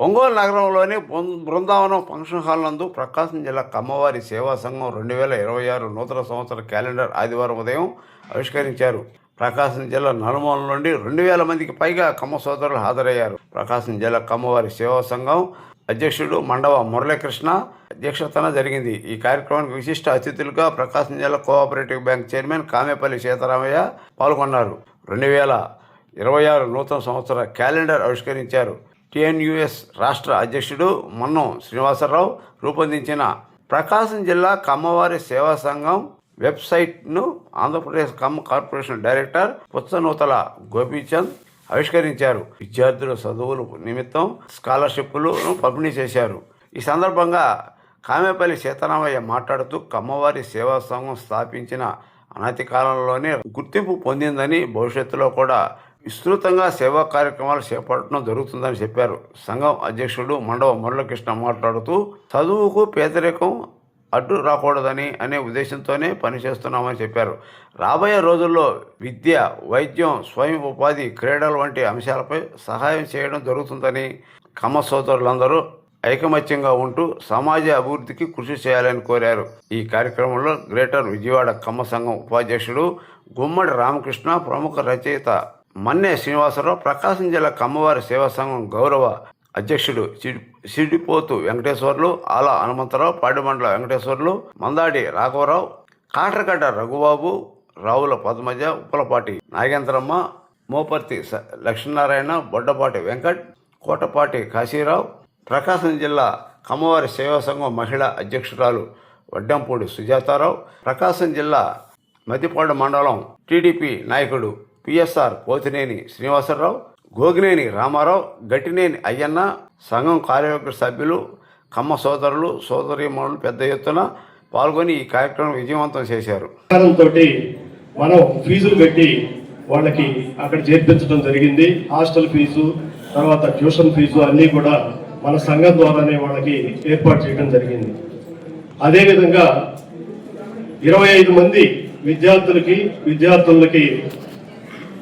ఒంగోలు నగరంలోని Brindavanam function hall నందు ప్రకాశం జిల్లా కమ్మవారి సేవా సంఘం 2026 నూతన సంవత్సర క్యాలెండర్ ఆదివారం ఉదయం ఆవిష్కరించారు. ప్రకాశం జిల్లా నలుమూల నుండి 2000 మందికి పైగా కమ్మ సోదరులు హాజరయ్యారు. ప్రకాశం జిల్లా కమ్మవారి సేవా సంఘం అధ్యక్షుడు మండవ మురళీకృష్ణ అధ్యక్షతన జరిగింది. ఈ కార్యక్రమానికి విశిష్ట అతిథులుగా ప్రకాశం జిల్లా cooperative bank chairman Kamepalli Seetharamaiah పాల్గొన్నారు. 2026 నూతన సంవత్సర క్యాలెండర్ ఆవిష్కరించారు. టిఎన్యుఎస్ రాష్ట్ర అధ్యక్షుడు మన్నం శ్రీనివాసరావు రూపొందించిన ప్రకాశం జిల్లా కమ్మవారి సేవా సంఘం వెబ్సైట్ను ఆంధ్రప్రదేశ్ కమ్మ కార్పొరేషన్ డైరెక్టర్ పుచ్చనూతల గోపీచంద్ ఆవిష్కరించారు. విద్యార్థుల చదువుల నిమిత్తం స్కాలర్షిప్లను పంపిణీ చేశారు. ఈ సందర్భంగా కామేపల్లి సీతారామయ్య మాట్లాడుతూ కమ్మవారి సేవా సంఘం స్థాపించిన అనతి కాలంలోనే గుర్తింపు పొందిందని భవిష్యత్తులో కూడా విస్తృతంగా సేవా కార్యక్రమాలు చేపట్టడం జరుగుతుందని చెప్పారు. సంఘం అధ్యక్షుడు మండవ మురళీకృష్ణ మాట్లాడుతూ చదువుకు పేదరికం అడ్డు రాకూడదని అనే ఉద్దేశంతోనే పనిచేస్తున్నామని చెప్పారు. రాబోయే రోజుల్లో విద్య, వైద్యం, స్వయం ఉపాధి, క్రీడలు వంటి అంశాలపై సహాయం చేయడం జరుగుతుందని కమ్మ సోదరులందరూ ఐకమత్యంగా ఉంటూ సమాజ అభివృద్ధికి కృషి చేయాలని కోరారు. ఈ కార్యక్రమంలో గ్రేటర్ విజయవాడ కమ్మ సంఘం ఉపాధ్యక్షుడు గుమ్మడి రామకృష్ణ, ప్రముఖ రచయిత మన్నే శ్రీనివాసరావు, ప్రకాశం జిల్లా కమ్మవారి సేవా సంఘం గౌరవ అధ్యక్షుడు సిడిపోతు వెంకటేశ్వర్లు, ఆల హనుమంతరావు, పాడిమండల వెంకటేశ్వర్లు, మందాడి రాఘవరావు, కాట్రగడ్డ రఘుబాబు, రావుల పద్మజ, ఉప్పలపాటి నాగేంద్రమ్మ, మోపర్తి లక్ష్మీనారాయణ, బొడ్డపాటి వెంకట్, కోటపాటి కాశీరావు, ప్రకాశం జిల్లా కమ్మవారి సేవా సంఘం మహిళా అధ్యక్షురాలు వడ్డంపూడి సుజాతారావు, ప్రకాశం జిల్లా మద్దిపాడు మండలం టీడీపీ నాయకుడు పిఎస్ఆర్ పోతినేని శ్రీనివాసరావు, గోగినేని రామారావు, గట్టినేని అయ్యన్న, సంఘం కార్యవర్గ సభ్యులు, కమ్మ సోదరులు సోదరీమణులు పెద్ద ఎత్తున పాల్గొని ఈ కార్యక్రమం విజయవంతం చేశారు. మనం ఫీజులు పెట్టి వాళ్ళకి అక్కడ చేర్పించడం జరిగింది. హాస్టల్ ఫీజు, తర్వాత ట్యూషన్ ఫీజు అన్నీ కూడా మన సంఘం ద్వారానే వాళ్ళకి ఏర్పాటు చేయడం జరిగింది. అదేవిధంగా 25 మంది విద్యార్థులకి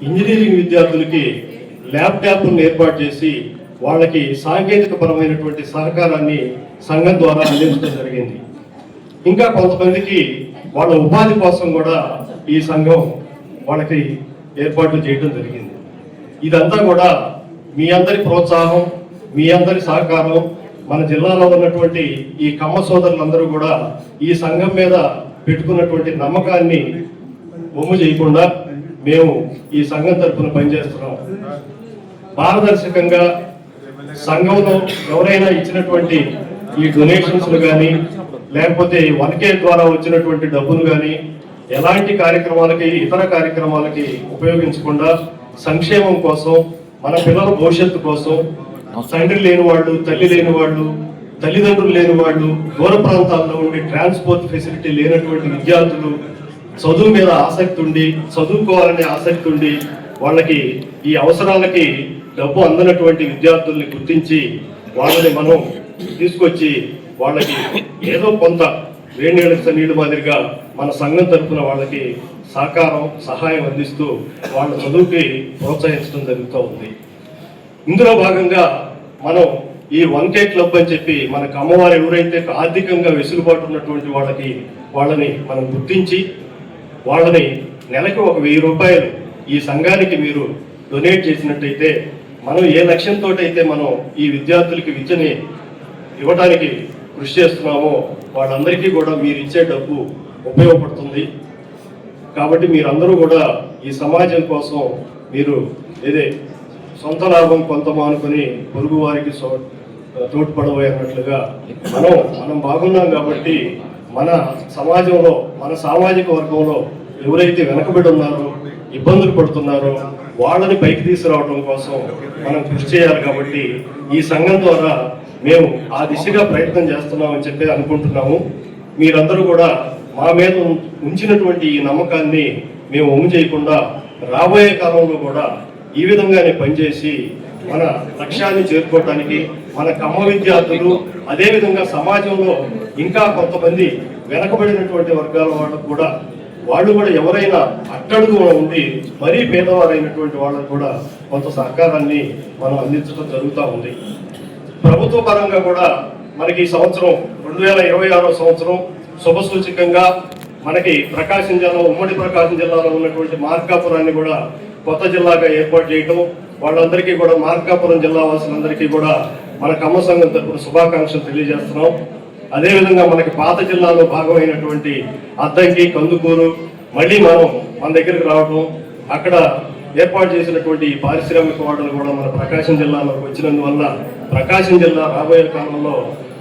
ఇంజనీరింగ్ విద్యార్థులకి ల్యాప్టాప్లను ఏర్పాటు చేసి వాళ్ళకి సాంకేతిక పరమైనటువంటి సహకారాన్ని సంఘం ద్వారా అందించడం జరిగింది. ఇంకా కొంతమందికి వాళ్ళ ఉపాధి కోసం కూడా ఈ సంఘం వాళ్ళకి ఏర్పాట్లు చేయడం జరిగింది. ఇదంతా కూడా మీ అందరి ప్రోత్సాహం, మీ అందరి సహకారం, మన జిల్లాలో ఉన్నటువంటి ఈ కమ్మ సోదరులందరూ కూడా ఈ సంఘం మీద పెట్టుకున్నటువంటి నమ్మకాన్ని బొమ్ము చేయకుండా మేము ఈ సంఘం తరఫున పనిచేస్తున్నాం. పారదర్శకంగా సంఘంలో ఎవరైనా ఇచ్చినటువంటి ఈ డొనేషన్స్లు కానీ లేకపోతే 1K ద్వారా వచ్చినటువంటి డబ్బులు కానీ ఎలాంటి కార్యక్రమాలకి, ఇతర కార్యక్రమాలకి ఉపయోగించకుండా సంక్షేమం కోసం, మన పిల్లల భవిష్యత్తు కోసం, తండ్రి లేని వాళ్ళు, తల్లి లేని వాళ్ళు, తల్లిదండ్రులు లేని వాళ్ళు, దూర ప్రాంతాల్లో ఉండి ట్రాన్స్పోర్ట్ ఫెసిలిటీ లేనటువంటి విద్యార్థులు, చదువు మీద ఆసక్తి ఉండి, చదువుకోవాలనే ఆసక్తి ఉండి, వాళ్ళకి ఈ అవసరాలకి డబ్బు అందనటువంటి విద్యార్థుల్ని గుర్తించి వాళ్ళని మనం తీసుకొచ్చి వాళ్ళకి ఏదో కొంత వేణీళ్ళకి నీళ్ళు మాదిరిగా మన సంఘం తరఫున వాళ్ళకి సహాయం అందిస్తూ వాళ్ళ చదువుకి ప్రోత్సహించడం జరుగుతూ ఉంది. ఇందులో భాగంగా మనం ఈ 1K క్లబ్ అని చెప్పి మనకు అమ్మవారు ఎవరైతే ఆర్థికంగా వెసులుబాటు ఉన్నటువంటి వాళ్ళని మనం గుర్తించి వాళ్ళని నెలకు 1000 రూపాయలు ఈ సంఘానికి మీరు డొనేట్ చేసినట్టయితే మనం ఏ లక్ష్యంతో అయితే మనం ఈ విద్యార్థులకి విద్యని ఇవ్వడానికి కృషి చేస్తున్నామో వాళ్ళందరికీ కూడా మీరు ఇచ్చే డబ్బు ఉపయోగపడుతుంది. కాబట్టి మీరందరూ కూడా ఈ సమాజం కోసం మీరు సొంత లాభం కొంత మానుకొని పొరుగు వారికి తోడ్పడబోయే అన్నట్లుగా మనం బాగున్నాం. కాబట్టి మన సమాజంలో, మన సామాజిక వర్గంలో ఎవరైతే వెనకబడి ఉన్నారో, ఇబ్బందులు పడుతున్నారో వాళ్ళని పైకి తీసుకురావడం కోసం మనం కృషి చేయాలి. కాబట్టి ఈ సంఘం ద్వారా మేము ఆ దిశగా ప్రయత్నం చేస్తున్నామని చెప్పి అనుకుంటున్నాము. మీరందరూ కూడా మా మీద ఉంచినటువంటి ఈ నమ్మకాన్ని మేము ఒమ్ము చేయకుండా రాబోయే కాలంలో కూడా ఈ విధంగానే పనిచేసి మన లక్ష్యాన్ని చేరుకోవడానికి మన కమ్మ విద్యార్థులు, అదేవిధంగా సమాజంలో ఇంకా కొంతమంది వెనకబడినటువంటి వర్గాల వాళ్ళు కూడా ఎవరైనా అట్టడుగు ఉండి మరీ పేదవారైనటువంటి వాళ్ళకు కూడా కొంత సహకారాన్ని మనం అందించడం జరుగుతూ ఉంది. ప్రభుత్వ పరంగా కూడా మనకి ఈ సంవత్సరం 2026 సంవత్సరం శుభసూచకంగా మనకి ప్రకాశం జిల్లా, ఉమ్మడి ప్రకాశం జిల్లాలో ఉన్నటువంటి మార్కాపురాన్ని కూడా కొత్త జిల్లాగా ఏర్పాటు చేయటం, వాళ్ళందరికీ కూడా మార్కాపురం జిల్లా వాసులందరికీ కూడా మన కమ్మ సంఘం తరపున శుభాకాంక్షలు తెలియజేస్తున్నాం. అదేవిధంగా మనకి పాత జిల్లాలో భాగమైనటువంటి అద్దంకి, కందుకూరు మళ్ళీ మన దగ్గరికి రావడం, అక్కడ ఏర్పాటు చేసినటువంటి పారిశ్రామిక వాడలు కూడా మన ప్రకాశం జిల్లాలోకి వచ్చినందువల్ల ప్రకాశం జిల్లా రాబోయే కాలంలో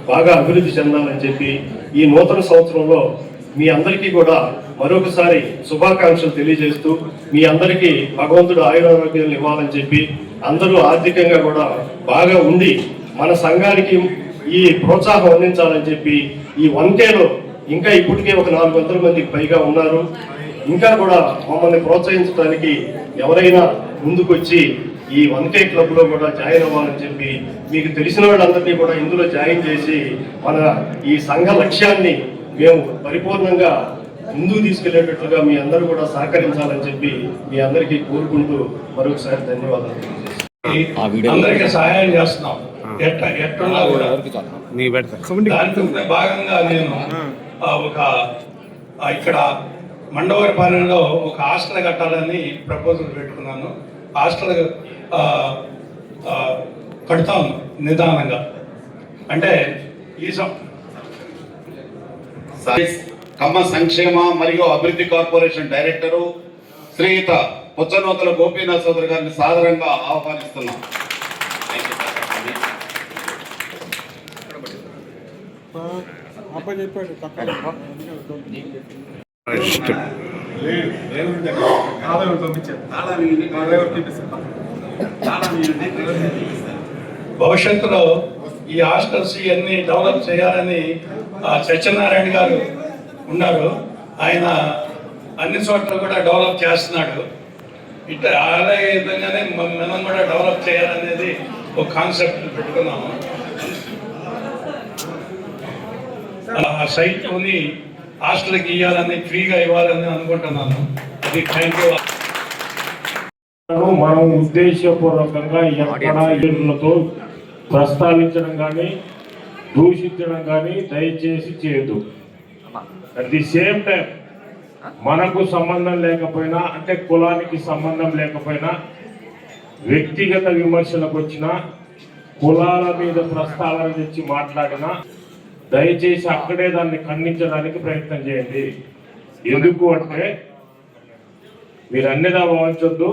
బాగా అభివృద్ధి చెందాలని చెప్పి ఈ నూతన సంవత్సరంలో మీ అందరికీ కూడా మరొకసారి శుభాకాంక్షలు తెలియజేస్తూ మీ అందరికీ భగవంతుడు ఆయురారోగ్యాలు ఇవ్వాలని చెప్పి అందరూ ఆర్థికంగా కూడా బాగా ఉండి మన సంఘానికి ఈ ప్రోత్సాహం అందించాలని చెప్పి ఈ 1Kలో ఇంకా ఇప్పటికే ఒక 400 మందికి పైగా ఉన్నారు. ఇంకా కూడా మమ్మల్ని ప్రోత్సహించడానికి ఎవరైనా ముందుకొచ్చి ఈ 1K క్లబ్లో కూడా జాయిన్ అవ్వాలని చెప్పి మీకు తెలిసిన వాళ్ళందరినీ కూడా ఇందులో జాయిన్ చేసి మన ఈ సంఘ లక్ష్యాన్ని మేము పరిపూర్ణంగా ముందుకు తీసుకెళ్లేటట్లుగా మీ అందరూ కూడా సహకరించాలని చెప్పి మీ అందరికీ కోరుకుంటూ మరొకసారి ధన్యవాదాలు. అందరికీ సహాయం చేస్తున్నాం. ఎట్టున్నా కూడా దాంట్లో భాగంగా నేను ఇక్కడ మండవరపాలెంలో ఒక హాస్టల్ కట్టాలని ప్రపోజల్ పెట్టుకున్నాను. హాస్టల్ కడతాను నిదానంగా. అంటే ఈ ఖమ్మం సంక్షేమ మరియు అభివృద్ధి కార్పొరేషన్ డైరెక్టరు శ్రీయుత పుచ్చనూతల గోపీనాథ్ సోదరి గారిని సాదరంగా ఆహ్వానిస్తున్నాం. భవిష్యత్తులో ఈ హాస్టల్స్ ఇవన్నీ డెవలప్ చేయాలని సత్యనారాయణ గారు ఉన్నారు. ఆయన అన్ని చోట్ల కూడా డెవలప్ చేస్తున్నాడు. ఇట్లా అలాగే విధంగానే మనం కూడా డెవలప్ చేయాలనేది ఒక కాన్సెప్ట్ పెట్టుకున్నాము. ఆ సైట్ని హాస్టల్కి ఇవ్వాలని, ఫ్రీగా ఇవ్వాలని అనుకుంటున్నాను. అది థ్యాంక్ యూ. మనం ఉద్దేశపూర్వకంగా ఎక్కడ ఇళ్లతో ప్రస్తావించడం కానీ దూషించడం కానీ దయచేసి చేయదు. అట్ ది సేమ్ టైం మనకు సంబంధం లేకపోయినా, అంటే కులానికి సంబంధం లేకపోయినా, వ్యక్తిగత విమర్శలకు వచ్చిన, కులాల మీద ప్రస్తావన తెచ్చి మాట్లాడినా దయచేసి అక్కడే దాన్ని ఖండించడానికి ప్రయత్నం చేయండి. ఎందుకు అంటే మీరు అన్నిదా భావించొద్దు.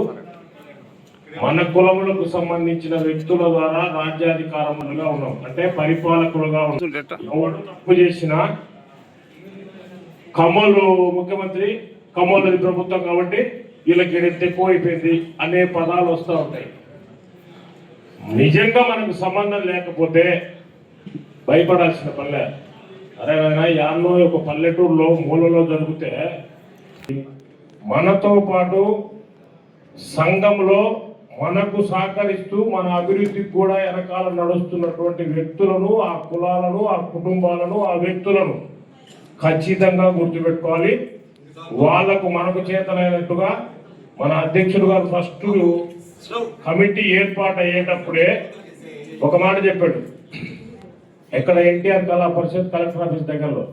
మన కులములకు సంబంధించిన వ్యక్తుల ద్వారా రాజ్యాధికారములుగా ఉన్నాం, అంటే పరిపాలకులుగా ఉన్నాం. ఎవరు తప్పు చేసినా కమ్మలు ముఖ్యమంత్రి, కమ్మలది ప్రభుత్వం కాబట్టి వీళ్ళకి ఎక్కువ అయిపోయింది అనే పదాలు వస్తూ ఉంటాయి. నిజంగా మనకు సంబంధం లేకపోతే భయపడాల్సిన పల్లె. అరే యాన్నో ఒక పల్లెటూరులో మూలలో జరిగితే మనతో పాటు సంఘంలో మనకు సహకరిస్తూ మన అభివృద్ధికి కూడా వెనకాల నడుస్తున్నటువంటి వ్యక్తులను, ఆ కులాలను, ఆ కుటుంబాలను, ఆ వ్యక్తులను ఖచ్చితంగా గుర్తుపెట్టుకోవాలి. వాళ్లకు మనకు చేతనైనట్టుగా మన అధ్యక్షుడు గారు ఫస్ట్ కమిటీ ఏర్పాటు అయ్యేటప్పుడే ఒక మాట చెప్పాడు. ఎక్కడ ఎన్టీఆర్ కళా పరిషత్ కలెక్టర్ ఆఫీస్ దగ్గరలో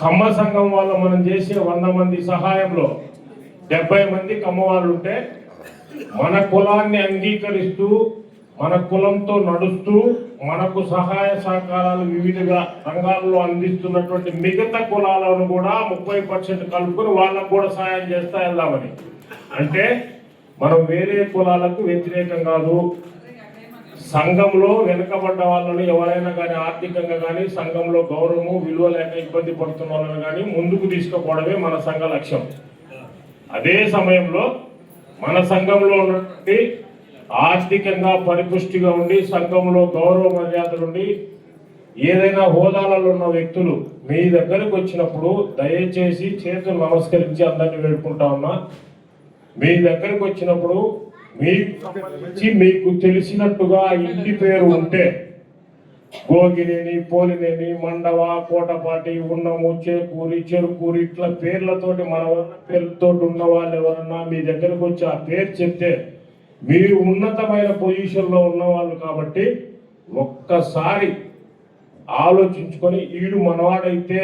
కమ్మ సంఘం వాళ్ళు మనం చేసే 100 మంది సహాయంలో 70 మంది కమ్మ వాళ్ళు ఉంటే, మన కులాన్ని అంగీకరిస్తూ మన కులంతో నడుస్తూ మనకు సహాయ సహకారాలు వివిధ రంగాల్లో అందిస్తున్నటువంటి మిగతా కులాలను కూడా 30% కలుపుకొని వాళ్ళకు కూడా సహాయం చేస్తా వెళ్దామని. అంటే మనం వేరే కులాలకు వ్యతిరేకం కాదు. సంఘంలో వెనుకబడ్డ వాళ్ళని ఎవరైనా కానీ ఆర్థికంగా కానీ సంఘంలో గౌరవము విలువ లేక ఇబ్బంది పడుతున్న వాళ్ళని కానీ ముందుకు తీసుకుపోవడమే మన సంఘ లక్ష్యం. అదే సమయంలో మన సంఘంలో ఉన్నటువంటి ఆర్థికంగా పరిపుష్టిగా ఉండి సంఘంలో గౌరవ మర్యాదలుండి ఏదైనా హోదాలలో ఉన్న వ్యక్తులు మీ దగ్గరకు వచ్చినప్పుడు దయచేసి చేతులు నమస్కరించి అందరినీ వేడుకుంటా ఉన్నా. మీ దగ్గరకు వచ్చినప్పుడు మీకు తెలిసినట్టుగా ఇంటి పేరు ఉంటే గోగినేని, పోలినేని, మండవ, కోటపాటి, ఉన్నము, చేకూరి, చెరుకూరి ఇట్లా పేర్లతోటి మన పేర్లతో ఉన్న వాళ్ళు ఎవరన్నా మీ దగ్గరకు వచ్చి ఆ పేరు చెప్తే మీరు ఉన్నతమైన పొజిషన్లో ఉన్నవాళ్ళు కాబట్టి ఒక్కసారి ఆలోచించుకొని ఈడు మనవాడైతే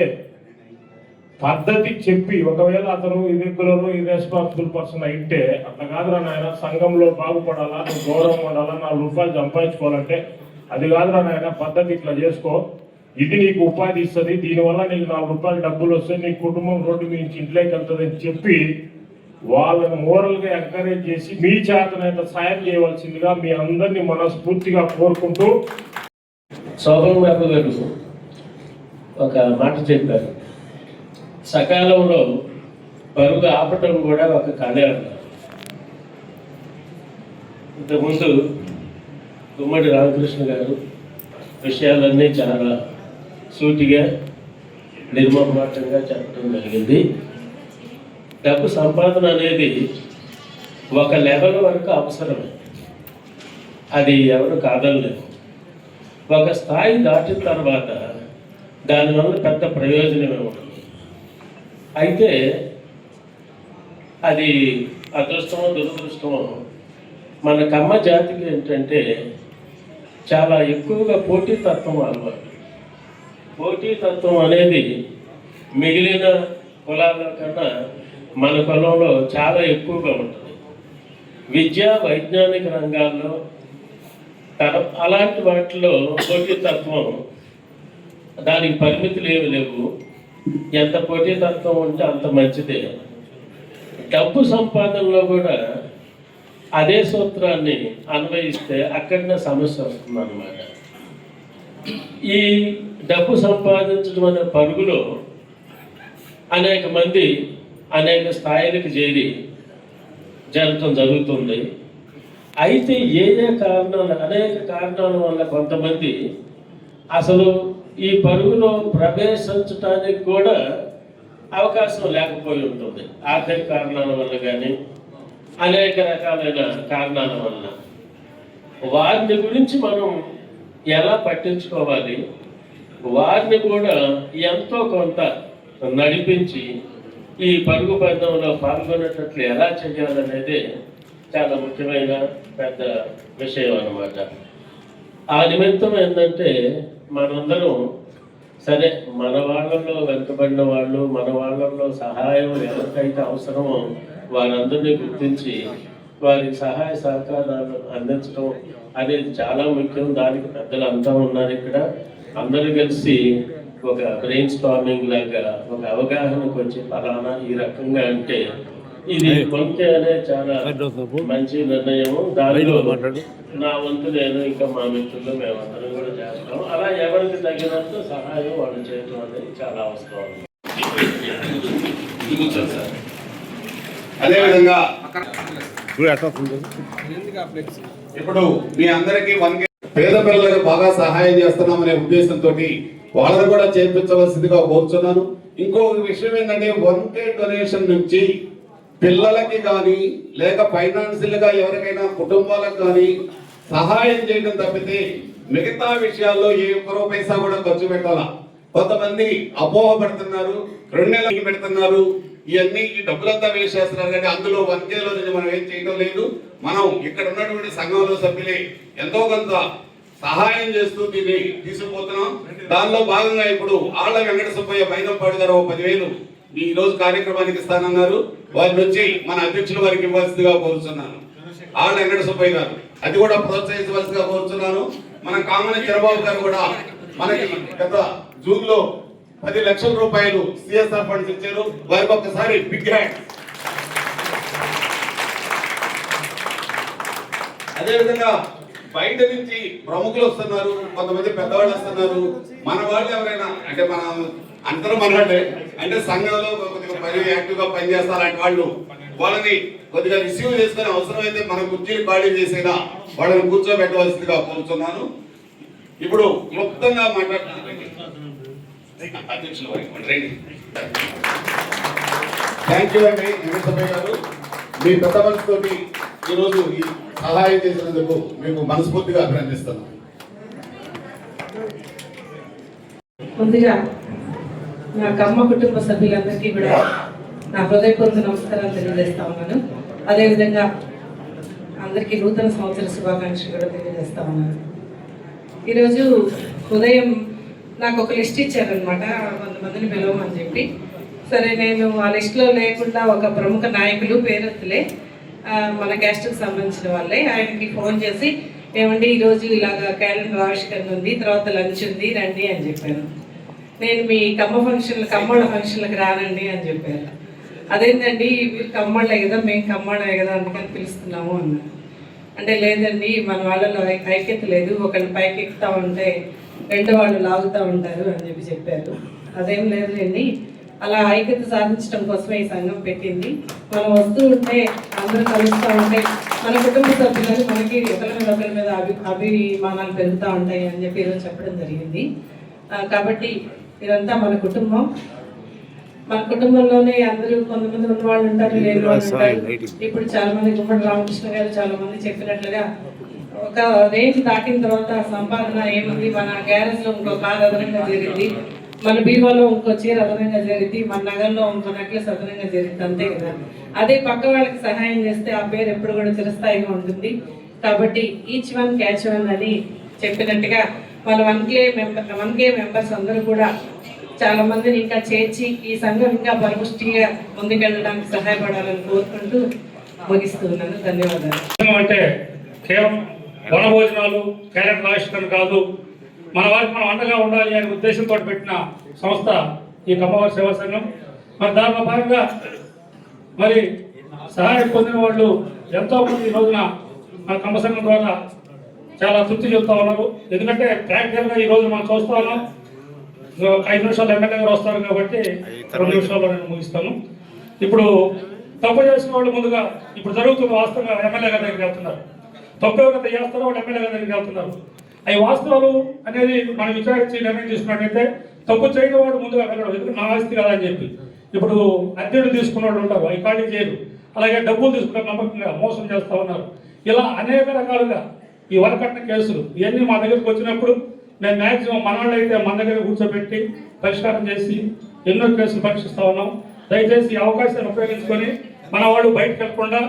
పద్ధతి చెప్పి, ఒకవేళ అతను ఇర్రెగ్యులర్ ఇర్రెస్పాన్సిబుల్ పర్సన్ అయితే అట్లా కాదురా నాయన, సంఘంలో బాగుపడాలా, నువ్వు గౌరవం ఉండాలా, 4 రూపాయలు సంపాదించుకోవాలంటే అది కాదురా నాయన, పద్ధతి ఇట్లా చేసుకో, ఇది నీకు ఉపాధి ఇస్తుంది, దీనివల్ల నీకు 4 రూపాయలు డబ్బులు వస్తాయి, నీ కుటుంబం రోడ్డు మీ ఇంట్లోకి వెళ్తుంది అని చెప్పి వాళ్ళని మోరల్గా ఎంకరేజ్ చేసి మీ చేతనైతే సాయం చేయవలసిందిగా మీ అందరినీ మనస్ఫూర్తిగా కోరుకుంటూ. శోభన్ బాబు గారు ఒక మాట చెప్పారు, సకాలంలో పరుగు ఆపటం కూడా ఒక కళ అన్నారు. ఇంతకుముందు గుమ్మడి రామకృష్ణ గారు విషయాలన్నీ చాలా సూటిగా నిర్మమాటంగా చెప్పడం జరిగింది. డబ్బు సంపాదన అనేది ఒక లెవెల్ వరకు అవసరమే, అది ఎవరు కాదనలేదు. ఒక స్థాయి దాటిన తర్వాత దానివల్ల పెద్ద ప్రయోజనమే ఉంటుంది. అయితే అది అదృష్టమో దురదృష్టమో మన కమ్మ జాతికి ఏంటంటే చాలా ఎక్కువగా పోటీతత్వం అలవాటు. పోటీతత్వం అనేది మిగిలిన కులాల కన్నా మన కులంలో చాలా ఎక్కువగా ఉంటుంది. విద్యా వైజ్ఞానిక రంగాల్లో అలాంటి వాటిలో పోటీతత్వం, దానికి పరిమితులు ఏమి లేవు. ఎంత పోటీతత్వం ఉంటే అంత మంచిదే. డబ్బు సంపాదనలో కూడా అదే సూత్రాన్ని అన్వయిస్తే అక్కడనే సమస్య వస్తుంది అన్నమాట. ఈ డబ్బు సంపాదించడం అనే పరుగులో అనేక మంది అనేక స్థాయిలకు చేరి జరగటం జరుగుతుంది. అయితే అనేక కారణాల వల్ల కొంతమంది అసలు ఈ పరుగులో ప్రవేశించడానికి కూడా అవకాశం లేకపోయి ఉంటుంది. ఆర్థిక కారణాల వల్ల కానీ అనేక రకాలైన కారణాల వల్ల. వారిని గురించి మనం ఎలా పట్టించుకోవాలి, వారిని కూడా ఎంతో కొంత నడిపించి ఈ పరుగు పందెంలో పాల్గొనేటట్లు ఎలా చేయాలనేది చాలా ముఖ్యమైన పెద్ద విషయం అన్నమాట. ఆ నిమిత్తం ఏంటంటే మనందరం సరే, మన వాళ్ళల్లో వెనుకబడిన వాళ్ళు, మన వాళ్ళల్లో సహాయం ఎవరికైతే అవసరమో వారందరినీ గుర్తించి వారికి సహాయ సహకారాలు అందించడం అనేది చాలా ముఖ్యం. దానికి పెద్దలు అంతా ఉన్నారు ఇక్కడ. అందరూ కలిసి ఒక బ్రెయిన్ స్టార్మింగ్ లాగా ఒక అవగాహనకు వచ్చి ఫలానా ఈ రకంగా అంటే ఇది కొంచె అనేది చాలా మంచి నిర్ణయము. దానిలో నా వంతు నేను ఇంకా మా మిత్రులు మేమందరం కూడా చేస్తాం. అలా ఎవరికి తగినంత సహాయం వాళ్ళు చేయడం అనేది చాలా అవసరం. అదేవిధంగా ఇప్పుడు మీ అందరికీ పేద పిల్లలకు బాగా సహాయం చేస్తున్నామనే ఉద్దేశంతో వాళ్ళని కూడా చేర్పించవలసిందిగా కోరుచున్నాను. ఇంకొక విషయం ఏంటంటే 1K డొనేషన్ నుంచి పిల్లలకి కానీ లేక ఫైనాన్షియల్ గా ఎవరికైనా కుటుంబాలకు కానీ సహాయం చేయడం తప్పితే మిగతా విషయాల్లో ఏ ఒక్క పైసా కూడా ఖర్చు పెట్టాలా. కొంతమంది అపోహ పెడుతున్నారు, 2 నెలలకి పెడుతున్నారు, ఇవన్నీ ఈ డబ్బులంతా వేస్ట్ చేస్తున్నారు. కానీ అందులో 1Kలో నుంచి మనం ఏం చేయడం లేదు. మనం ఇక్కడ ఉన్నటువంటి సంఘంలో సభ్యులే ఎంతో కొంత సహాయం చేస్తూ దీన్ని తీసుకుపోతున్నాం. దానిలో భాగంగా ఇప్పుడు ఆళ్ల వెంకట సుబ్బయ్య మైనంపాడు గారు 10,000 ఈ రోజు కార్యక్రమానికి ఇస్తానన్నారు. వారి నుంచి మన అధ్యక్షులు వారికి ఇవ్వాల్సిందిగా కోరుతున్నాను. ఆళ్ల వెంకట సుబ్బయ్య గారు అది కూడా ప్రోత్సహించవలసిగా కోరుతున్నాను. మన కామని చంద్రబాబు గారు కూడా మనకి గత జూన్ లో 10 లక్షల రూపాయలు సిఎస్ఆర్ ఫండ్స్ ఇచ్చారు. వారికి ఒక్కసారి బిగ్ హ్యాండ్. అదేవిధంగా బయట నుంచి ప్రముఖులు వస్తున్నారు, కొంతమంది పెద్దవాళ్ళు వస్తున్నారు. మన వాళ్ళు ఎవరైనా అంటే అందరూ మనవాళ్ళే అంటే సంఘంలో కొద్దిగా యాక్టివ్ గా పనిచేస్తారు. అలాంటి వాళ్ళని కొద్దిగా రిసీవ్ చేసుకుని అవసరమైతే మన కుర్చీలు ఖాళీ చేసేలా వాళ్ళని కూర్చోబెట్టవలసిందిగా కోరుతున్నాను. ఇప్పుడు క్లుప్తంగా థ్యాంక్ యూ అండి వెంకటసభయ్య గారు. మీ పెద్ద మనసుతోటి ఈరోజు ఈ సహాయం చేసినందుకు మీకు మనస్ఫూర్తిగా అభినందిస్తున్నాను. ముందుగా నా కమ్మ కుటుంబ సభ్యులందరికీ కూడా నా హృదయపూర్వక నమస్కారాలు తెలియజేస్తా ఉన్నాను. అదేవిధంగా అందరికీ నూతన సంవత్సర శుభాకాంక్షలు కూడా తెలియజేస్తా ఉన్నాను. ఈరోజు ఉదయం నాకు ఒక లిస్ట్ ఇచ్చారనమాట, 100 మందిని పిలవమని చెప్పి. సరే, నేను ఆ లిస్టులో లేకుండా ఒక ప్రముఖ నాయకులు పేరెత్తులే మన క్యాస్ట్కి సంబంధించిన వాళ్ళే ఆయనకి ఫోన్ చేసి, ఏమండి ఈరోజు ఇలాగ క్యాలెండర్ ఆవిష్కరణ ఉంది, తర్వాత లంచ్ ఉంది, రండి అని చెప్పాను. నేను మీ కమ్మోళ్ళ ఫంక్షన్లకు రానండి అని చెప్పారు. అదేంటండి మీరు కమ్మోళ్ళే కదా, మేము కమ్మోళ్ళే కదా, అందుకని పిలుస్తున్నాము అన్నారు. అంటే లేదండి, మన వాళ్ళలో ఐక్యత లేదు, ఒకళ్ళు పైకి ఎక్కుతూ ఉంటే రెండో వాళ్ళు లాగుతూ ఉంటారు అని చెప్పారు. అదేం లేదులేండి, అలా ఐక్యత సాధించడం కోసమే ఈ సంఘం పెట్టింది. మనం వస్తూ ఉంటే అందరూ కలుస్తూ ఉంటే మన కుటుంబ సభ్యులు మనకి ఒకరి మీద అభిమానాలు పెరుగుతూ ఉంటాయి అని చెప్పి ఈరోజు చెప్పడం జరిగింది. కాబట్టి ఇదంతా మన కుటుంబం. మన కుటుంబంలోనే అందరూ కొంతమంది ఉన్న వాళ్ళు ఉంటారు, లేని వాళ్ళు ఉంటారు. ఇప్పుడు చాలా మంది గుమ్మడి రామకృష్ణ గారు చాలా మంది చెప్పినట్లుగా ఒక రేంజ్ దాటిన తర్వాత సంపాదన ఏముంది, మన గ్యారేజ్ లో ఇంకో కార్ అదనంగా జరిగింది, మన బీమాలో ఇంకో చీర అదనంగా జరిగింది, మన నగల్లో ఇంకో నెక్లెస్ అదనంగా జరిగింది, అంతే కదా. అదే పక్క వాళ్ళకి సహాయం చేస్తే ఆ పేరు ఎప్పుడు కూడా చిరస్థాయిగా ఉంటుంది. కాబట్టి ఈచ్ వన్ క్యాచ్ వన్ అని చెప్పినట్టుగా మన 1K మెంబర్స్ అందరూ కూడా చాలా మందిని ఇంకా చేర్చి ఈ సంఘం ఇంకా పరిపుష్టిగా ముందుకెళ్ళడానికి సహాయపడాలని కోరుకుంటూ ముగిస్తున్నాను. ధన్యవాదాలు. అంటే కేవలం వనభోజనాలు, క్యాలెండర్ ఆవిష్కరణ కాదు, మన వారికి మనం అండగా ఉండాలి అనే ఉద్దేశంతో పెట్టిన సంస్థ ఈ కమ్మవారి సేవా సంఘం. మరి దానిలో భాగంగా మరి సహాయం పొందిన వాళ్ళు ఎంతో మంది ఈ రోజున మన కమ్మ సంఘం ద్వారా చాలా తృప్తి చెబుతా ఉన్నారు. ఎందుకంటే ప్రాక్టికల్గా ఈ రోజు మనం చూస్తా ఉన్నాం. 5 నిమిషాలు ఎమ్మెల్యే గారు వస్తారు కాబట్టి 2 నిమిషాల్లో నేను ముగిస్తాను. ఇప్పుడు తప్పు చేసిన వాళ్ళు ముందుగా ఇప్పుడు జరుగుతున్న వాస్తవంగా ఎమ్మెల్యే గారి దగ్గరికి వెళ్తున్నారు. తప్పు ఎవరైతే చేస్తారో వాళ్ళు ఎమ్మెల్యే గారి దగ్గరికి వెళ్తున్నారు. అవి వాస్తవాలు అనేది మనం విచారించి నిర్ణయం తీసుకున్నట్టయితే తప్పు చేయని వాడు ముందుగా వెళ్ళడం, ఎందుకంటే నా ఆస్తి కదా అని చెప్పి. ఇప్పుడు అద్దెలు తీసుకున్న వాళ్ళు ఉంటారు, అవి ఖాళీ చేయరు. అలాగే డబ్బులు తీసుకున్నారు, నమ్మకంగా మోసం చేస్తూ ఉన్నారు. ఇలా అనేక రకాలుగా ఈ వరకట్న కేసులు ఇవన్నీ మా దగ్గరికి వచ్చినప్పుడు మేము మ్యాక్సిమం మన వాళ్ళు అయితే మన దగ్గర కూర్చోబెట్టి పరిష్కారం చేసి ఎన్నో కేసులు పరీక్షిస్తూ ఉన్నాం. దయచేసి ఈ అవకాశాన్ని ఉపయోగించుకొని మన వాళ్ళు బయటకు వెళ్లకుండా